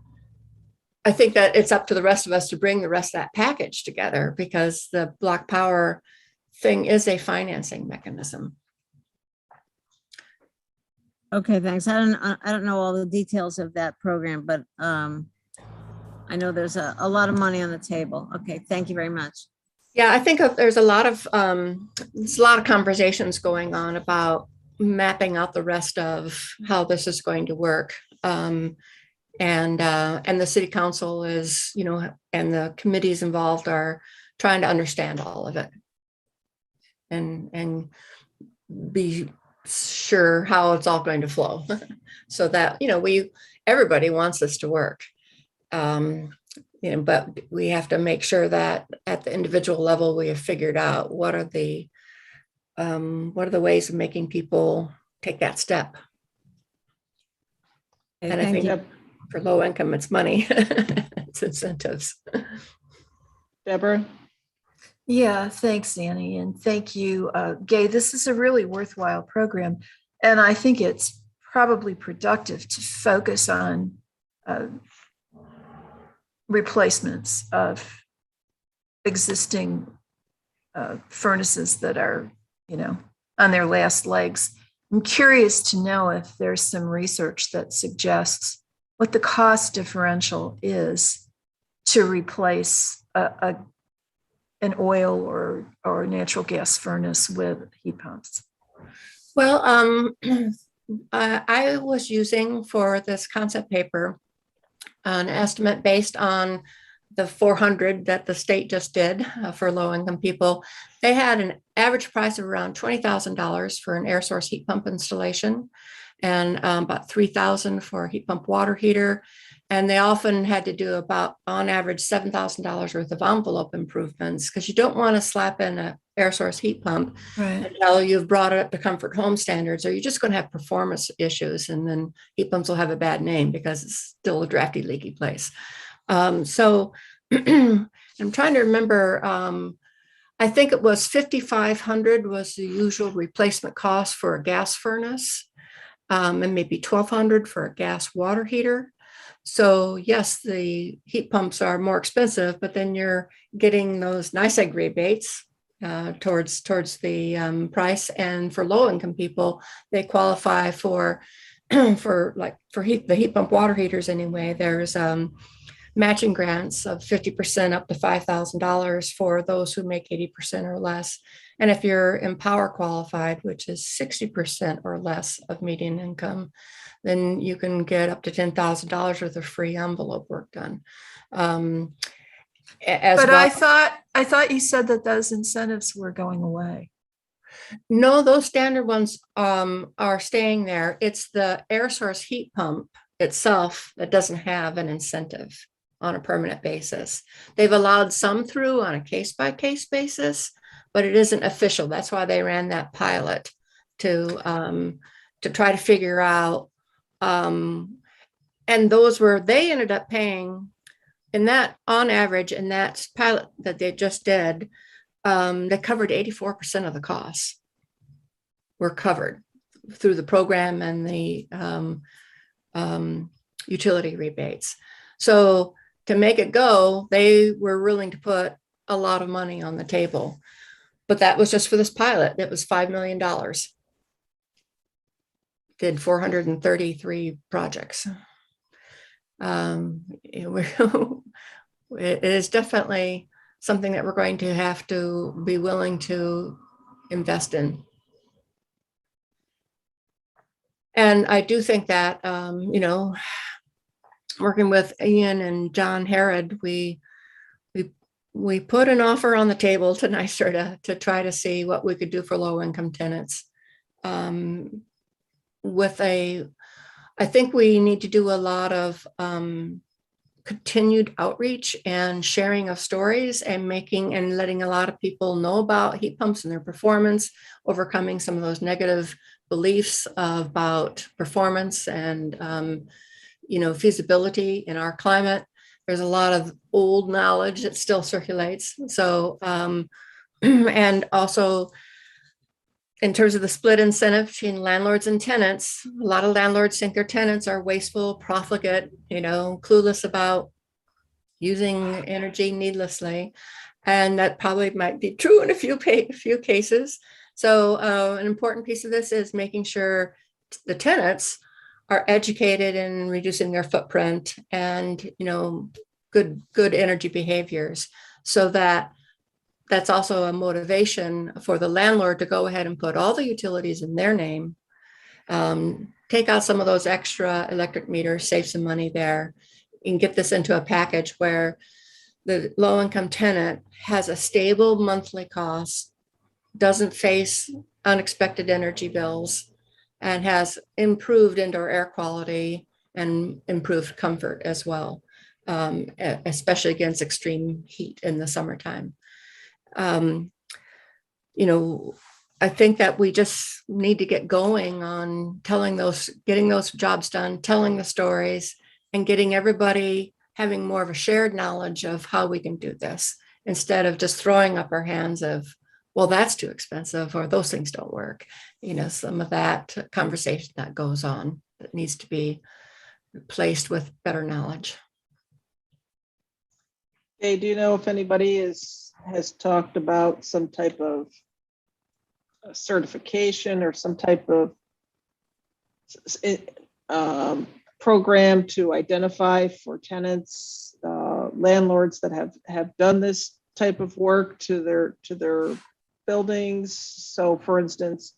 [SPEAKER 4] I think that it's up to the rest of us to bring the rest of that package together, because the block power thing is a financing mechanism.
[SPEAKER 5] Okay, thanks. I don't know all the details of that program, but I know there's a lot of money on the table. Okay, thank you very much.
[SPEAKER 4] Yeah, I think there's a lot of conversations going on about mapping out the rest of how this is going to work. And the city council is, and the committees involved are trying to understand all of it and be sure how it's all going to flow so that, everybody wants this to work. But we have to make sure that at the individual level, we have figured out what are the ways of making people take that step.
[SPEAKER 5] Okay,
[SPEAKER 4] And I
[SPEAKER 5] thank
[SPEAKER 4] think
[SPEAKER 5] you.
[SPEAKER 4] for low income, it's money, it's incentives.
[SPEAKER 1] Deborah?
[SPEAKER 2] Yeah, thanks, Annie, and thank you, Gay. This is a really worthwhile program, and I think it's probably productive to focus on replacements of existing furnaces that are, on their last legs. I'm curious to know if there's some research that suggests what the cost differential is to replace an oil or natural gas furnace with heat pumps.
[SPEAKER 4] Well, I was using for this concept paper an estimate based on the 400 that the state just did for low income people. They had an average price of around $20,000 for an air source heat pump installation, and about $3,000 for a heat pump water heater. And they often had to do about, on average, $7,000 worth of envelope improvements, because you don't want to slap in an air source heat pump until you've brought it up to comfort home standards, or you're just going to have performance issues. And then heat pumps will have a bad name because it's still a drafty, leaky place. So I'm trying to remember, I think it was $5,500 was the usual replacement cost for a gas furnace, and maybe $1,200 for a gas water heater. So yes, the heat pumps are more expensive, but then you're getting those NICEAG rebates towards the price. And for low income people, they qualify for the heat pump water heaters anyway. There's matching grants of 50% up to $5,000 for those who make 80% or less. And if you're Empower qualified, which is 60% or less of median income, then you can get up to $10,000 worth of free envelope work done. But
[SPEAKER 2] I thought you said that those incentives were going away.
[SPEAKER 4] No, those standard ones are staying there. It's the air source heat pump itself that doesn't have an incentive on a permanent basis. They've allowed some through on a case-by-case basis, but it isn't official. That's why they ran that pilot to try to figure out. And they ended up paying in that, on average, in that pilot that they just did, they covered 84% of the costs were covered through the program and the utility rebates. So to make it go, they were willing to put a lot of money on the table, but that was just for this pilot. It was $5 million. Did 433 projects. It is definitely something that we're going to have to be willing to invest in. And I do think that, working with Ian and John Herod, we put an offer on the table to NYSERDA to try to see what we could do for low income tenants. I think we need to do a lot of continued outreach and sharing of stories and letting a lot of people know about heat pumps and their performance, overcoming some of those negative beliefs about performance and, feasibility in our climate. There's a lot of old knowledge that still circulates. So, and also in terms of the split incentive between landlords and tenants, a lot of landlords think their tenants are wasteful, profligate, clueless about using energy needlessly. And that probably might be true in a few cases. So an important piece of this is making sure the tenants are educated in reducing their footprint and, good energy behaviors, so that's also a motivation for the landlord to go ahead and put all the utilities in their name, take out some of those extra electric meters, save some money there, and get this into a package where the low-income tenant has a stable monthly cost, doesn't face unexpected energy bills, and has improved indoor air quality and improved comfort as well, especially against extreme heat in the summertime. I think that we just need to get going on getting those jobs done, telling the stories, and getting everybody having more of a shared knowledge of how we can do this, instead of just throwing up our hands of, well, that's too expensive, or those things don't work. Some of that conversation that goes on that needs to be replaced with better knowledge.
[SPEAKER 1] Hey, do you know if anybody has talked about some type of certification or some type of program to identify for tenants, landlords that have done this type of work to their buildings? So for instance,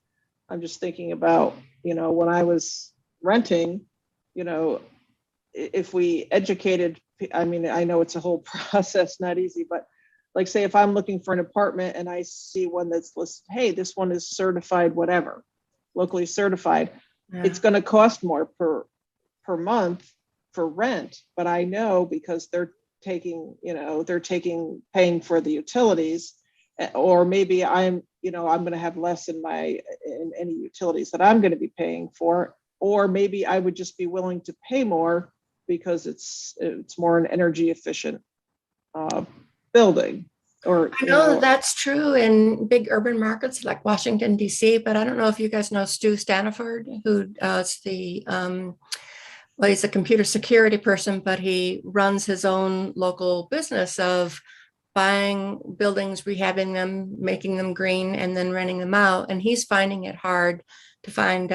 [SPEAKER 1] I'm just thinking about, when I was renting, if we educated, I know it's a whole process, not easy, but like, say if I'm looking for an apartment and I see one that's listed, hey, this one is certified, whatever, locally certified, it's going to cost more per month for rent. But I know because they're paying for the utilities, or maybe I'm going to have less in any utilities that I'm going to be paying for, or maybe I would just be willing to pay more because it's more an energy efficient building. Or
[SPEAKER 4] I know that's true in big urban markets like Washington, D.C., but I don't know if you guys know Stu Staniford, who is he's a computer security person, but he runs his own local business of buying buildings, rehabbing them, making them green, and then renting them out. And he's finding it hard to find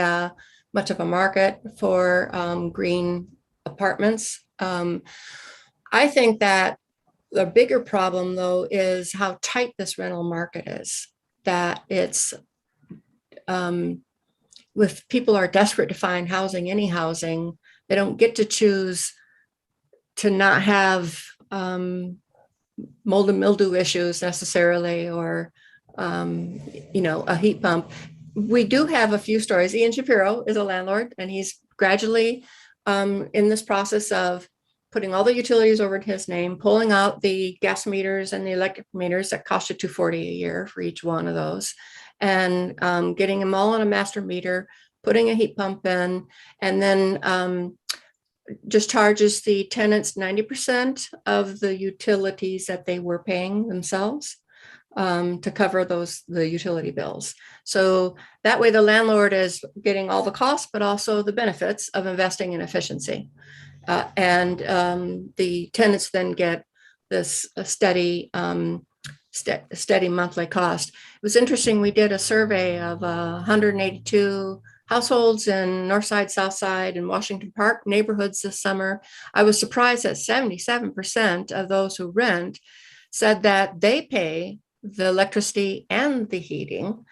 [SPEAKER 4] much of a market for green apartments. I think that the bigger problem, though, is how tight this rental market is. That it's if people are desperate to find housing, any housing, they don't get to choose to not have mold and mildew issues necessarily, or a heat pump. We do have a few stories. Ian Shapiro is a landlord, and he's gradually in this process of putting all the utilities over in his name, pulling out the gas meters and the electric meters that cost you $240 a year for each one of those, and getting them all on a master meter, putting a heat pump in, and then just charges the tenants 90% of the utilities that they were paying themselves to cover the utility bills. So that way the landlord is getting all the costs, but also the benefits of investing in efficiency. And the tenants then get this steady monthly cost. It was interesting. We did a survey of 182 households in Northside, Southside, and Washington Park neighborhoods this summer. I was surprised that 77% of those who rent said that they pay the electricity and the heating.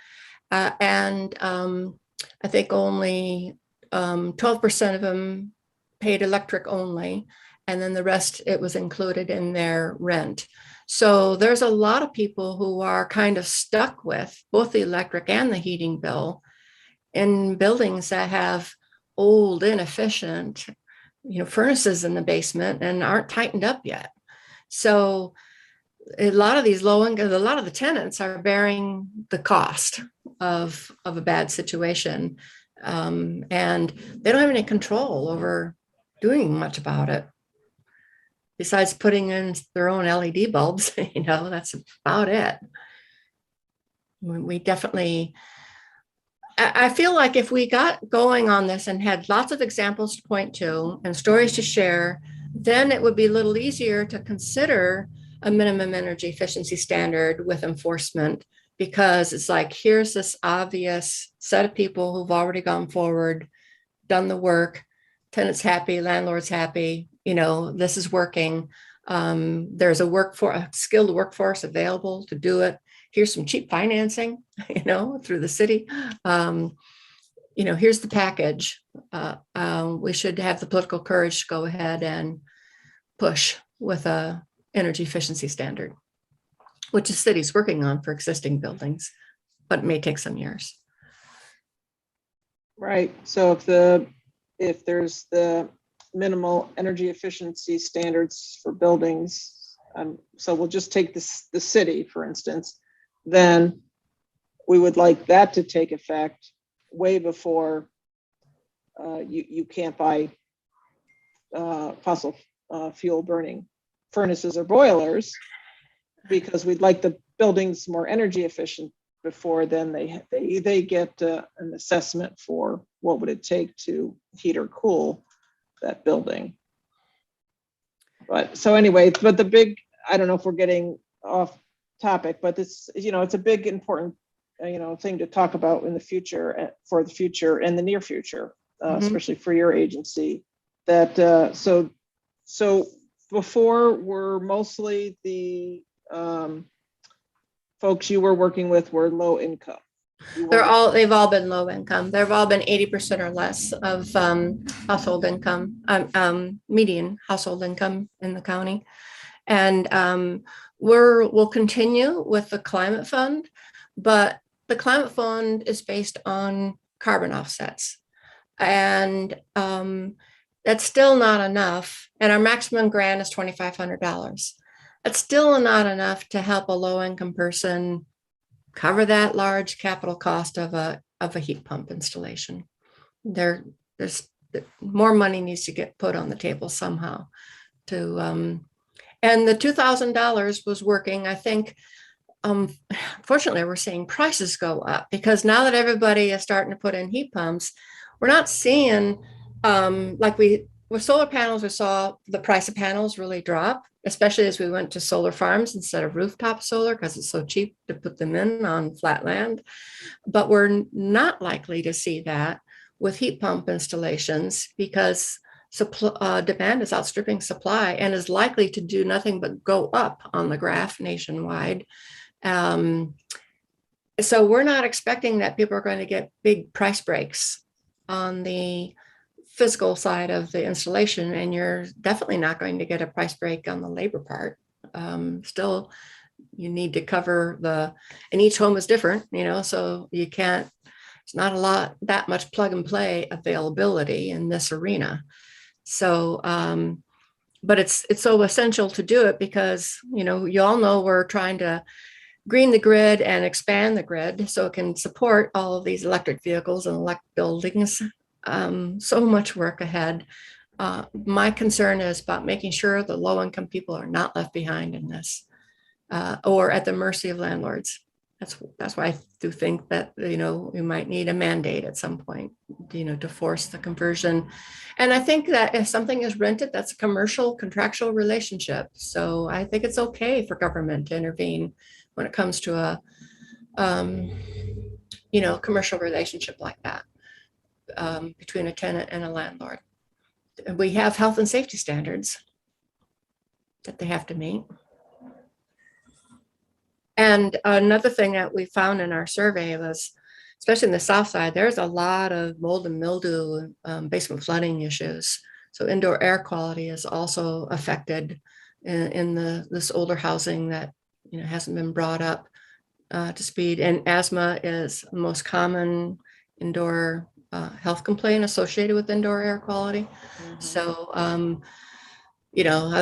[SPEAKER 4] And I think only 12% of them paid electric only, and then the rest, it was included in their rent. So there's a lot of people who are kind of stuck with both the electric and the heating bill in buildings that have old, inefficient, furnaces in the basement and aren't tightened up yet. So a lot of the tenants are bearing the cost of a bad situation. And they don't have any control over doing much about it. Besides putting in their own LED bulbs, that's about it. We definitely, I feel like if we got going on this and had lots of examples to point to and stories to share, then it would be a little easier to consider a minimum energy efficiency standard with enforcement, because it's like, here's this obvious set of people who've already gone forward, done the work, tenants happy, landlords happy, this is working. There's a skilled workforce available to do it. Here's some cheap financing, through the city. Here's the package. We should have the political courage to go ahead and push with a energy efficiency standard, which the city's working on for existing buildings, but it may take some years.
[SPEAKER 1] Right. So if there's the minimal energy efficiency standards for buildings, so we'll just take the city, for instance, then we would like that to take effect way before you can't buy fossil fuel burning furnaces or boilers, because we'd like the buildings more energy efficient before then they get an assessment for what would it take to heat or cool that building. But so anyway, but the big, I don't know if we're getting off topic, but it's, it's a big important, thing to talk about in the future, for the future and the near future, especially for your agency. That so before were mostly the folks you were working with were low income.
[SPEAKER 4] They've all been low income. They've all been 80% or less of household income, median household income in the county. And we'll continue with the climate fund, but the climate fund is based on carbon offsets. And that's still not enough. And our maximum grant is $2,500. That's still not enough to help a low income person cover that large capital cost of a heat pump installation. There's more money needs to get put on the table somehow to, and the $2,000 was working. I think, fortunately, we're seeing prices go up, because now that everybody is starting to put in heat pumps, we're not seeing, with solar panels, we saw the price of panels really drop, especially as we went to solar farms instead of rooftop solar, because it's so cheap to put them in on flat land. But we're not likely to see that with heat pump installations, because demand is outstripping supply and is likely to do nothing but go up on the graph nationwide. So we're not expecting that people are going to get big price breaks on the physical side of the installation, and you're definitely not going to get a price break on the labor part. Still, you need to cover and each home is different, so you can't, it's not that much plug and play availability in this arena. So, but it's so essential to do it, because, you all know we're trying to green the grid and expand the grid so it can support all of these electric vehicles and electric buildings. So much work ahead. My concern is about making sure the low-income people are not left behind in this, or at the mercy of landlords. That's why I do think that, we might need a mandate at some point, to force the conversion. And I think that if something is rented, that's a commercial contractual relationship. So I think it's okay for government to intervene when it comes to a, commercial relationship like that. Between a tenant and a landlord. We have health and safety standards that they have to meet. And another thing that we found in our survey was, especially in the south side, there's a lot of mold and mildew, basement flooding issues. So indoor air quality is also affected in this older housing that hasn't been brought up to speed. And asthma is the most common indoor health complaint associated with indoor air quality. So, I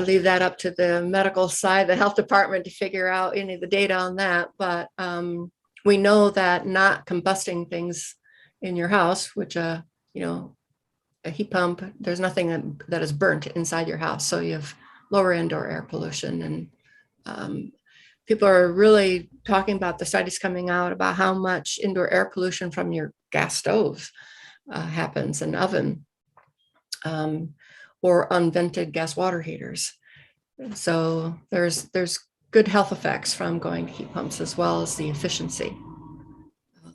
[SPEAKER 4] leave that up to the medical side, the health department, to figure out any of the data on that. But we know that not combusting things in your house, which, a heat pump, there's nothing that is burnt inside your house. So you have lower indoor air pollution. And people are really talking about the studies coming out about how much indoor air pollution from your gas stove happens, and oven, or unvented gas water heaters. So there's good health effects from going to heat pumps, as well as the efficiency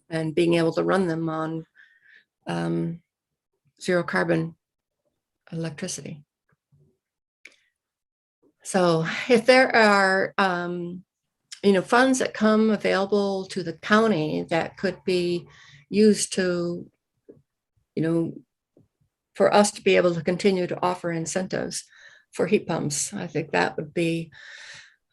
[SPEAKER 4] and being able to run them on zero carbon electricity. So if there are funds that come available to the county that could be used to, for us to be able to continue to offer incentives for heat pumps, I think that would be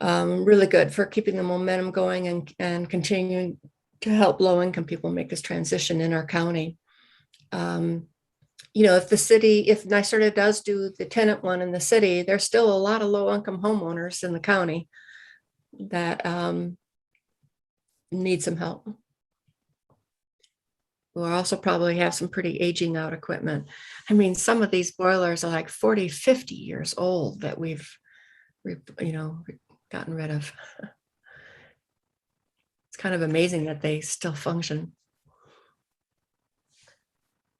[SPEAKER 4] really good for keeping the momentum going and continuing to help low-income people make this transition in our county. If NYSERDA does do the tenant one in the city, there's still a lot of low-income homeowners in the county that need some help. We'll also probably have some pretty aging out equipment. I mean, some of these boilers are like 40, 50 years old that we've gotten rid of. It's kind of amazing that they still function.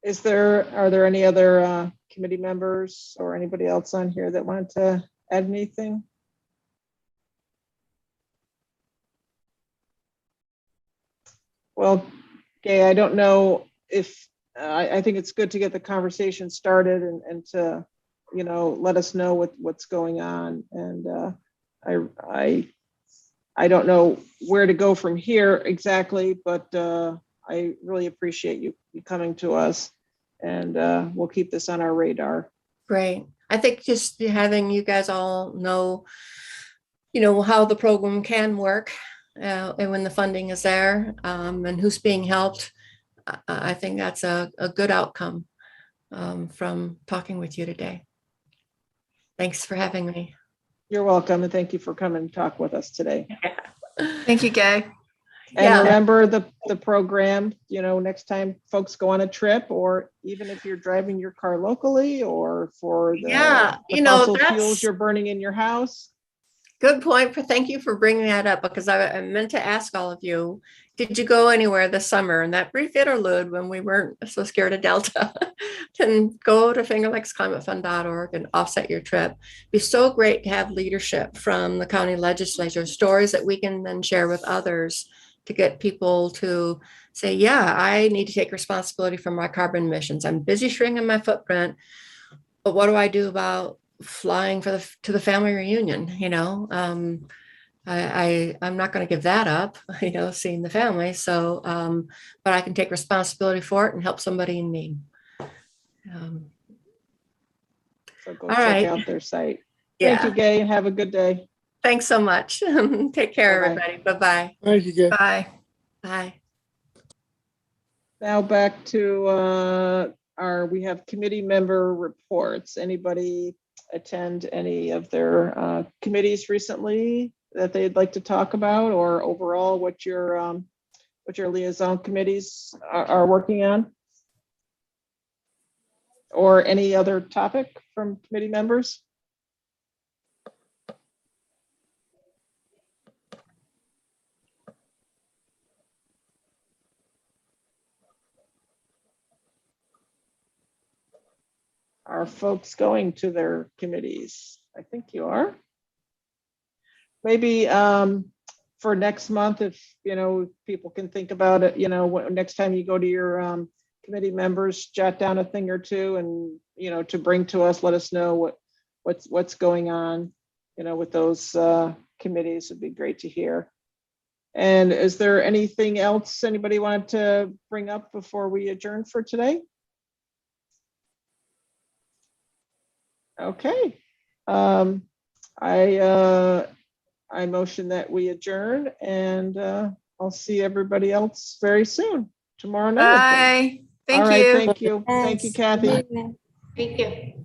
[SPEAKER 1] Are there any other committee members or anybody else on here that wanted to add anything? Well, Gay, I don't know if, I think it's good to get the conversation started and to, let us know what's going on. And I don't know where to go from here exactly, but I really appreciate you coming to us, and we'll keep this on our radar.
[SPEAKER 4] Great. I think just having you guys all know, how the program can work, and when the funding is there, and who's being helped, I think that's a good outcome from talking with you today. Thanks for having me.
[SPEAKER 1] You're welcome, and thank you for coming and talk with us today.
[SPEAKER 2] Thank you, Gay.
[SPEAKER 1] And
[SPEAKER 4] Yeah.
[SPEAKER 1] remember the program, next time folks go on a trip, or even if you're driving your car locally, or for the fossil fuels you're burning in your house.
[SPEAKER 4] Good point. Thank you for bringing that up, because I meant to ask all of you, did you go anywhere this summer? In that brief interlude when we weren't so scared of Delta, then go to fingerlicksclimatefund.org and offset your trip. It'd be so great to have leadership from the county legislature, stories that we can then share with others to get people to say, yeah, I need to take responsibility for my carbon emissions. I'm busy shrinking my footprint, but what do I do about flying to the family reunion? I'm not going to give that up, seeing the family. So, but I can take responsibility for it and help somebody in need.
[SPEAKER 1] So go
[SPEAKER 4] All
[SPEAKER 1] check
[SPEAKER 4] right.
[SPEAKER 1] out their site.
[SPEAKER 4] Yeah.
[SPEAKER 1] Thank you, Gay, and have a good day.
[SPEAKER 4] Thanks so much. Take care,
[SPEAKER 1] Bye-bye.
[SPEAKER 4] everybody. Bye-bye.
[SPEAKER 8] Thank you, Gay.
[SPEAKER 2] Bye.
[SPEAKER 4] Bye.
[SPEAKER 1] Now back to we have committee member reports. Anybody attend any of their committees recently that they'd like to talk about, or overall what your liaison committees are working on? Or any other topic from committee members? Are folks going to their committees? I think you are. Maybe for next month, if people can think about it, next time you go to your committee members, jot down a thing or two, and to bring to us, let us know what's going on, with those committees. Would be great to hear. And is there anything else anybody wanted to bring up before we adjourn for today? Okay. I motion that we adjourn, and I'll see everybody else very soon tomorrow night. I think.
[SPEAKER 2] Bye. Thank
[SPEAKER 1] All right,
[SPEAKER 2] you.
[SPEAKER 1] thank you. Thank you, Kathy.
[SPEAKER 4] Thank you.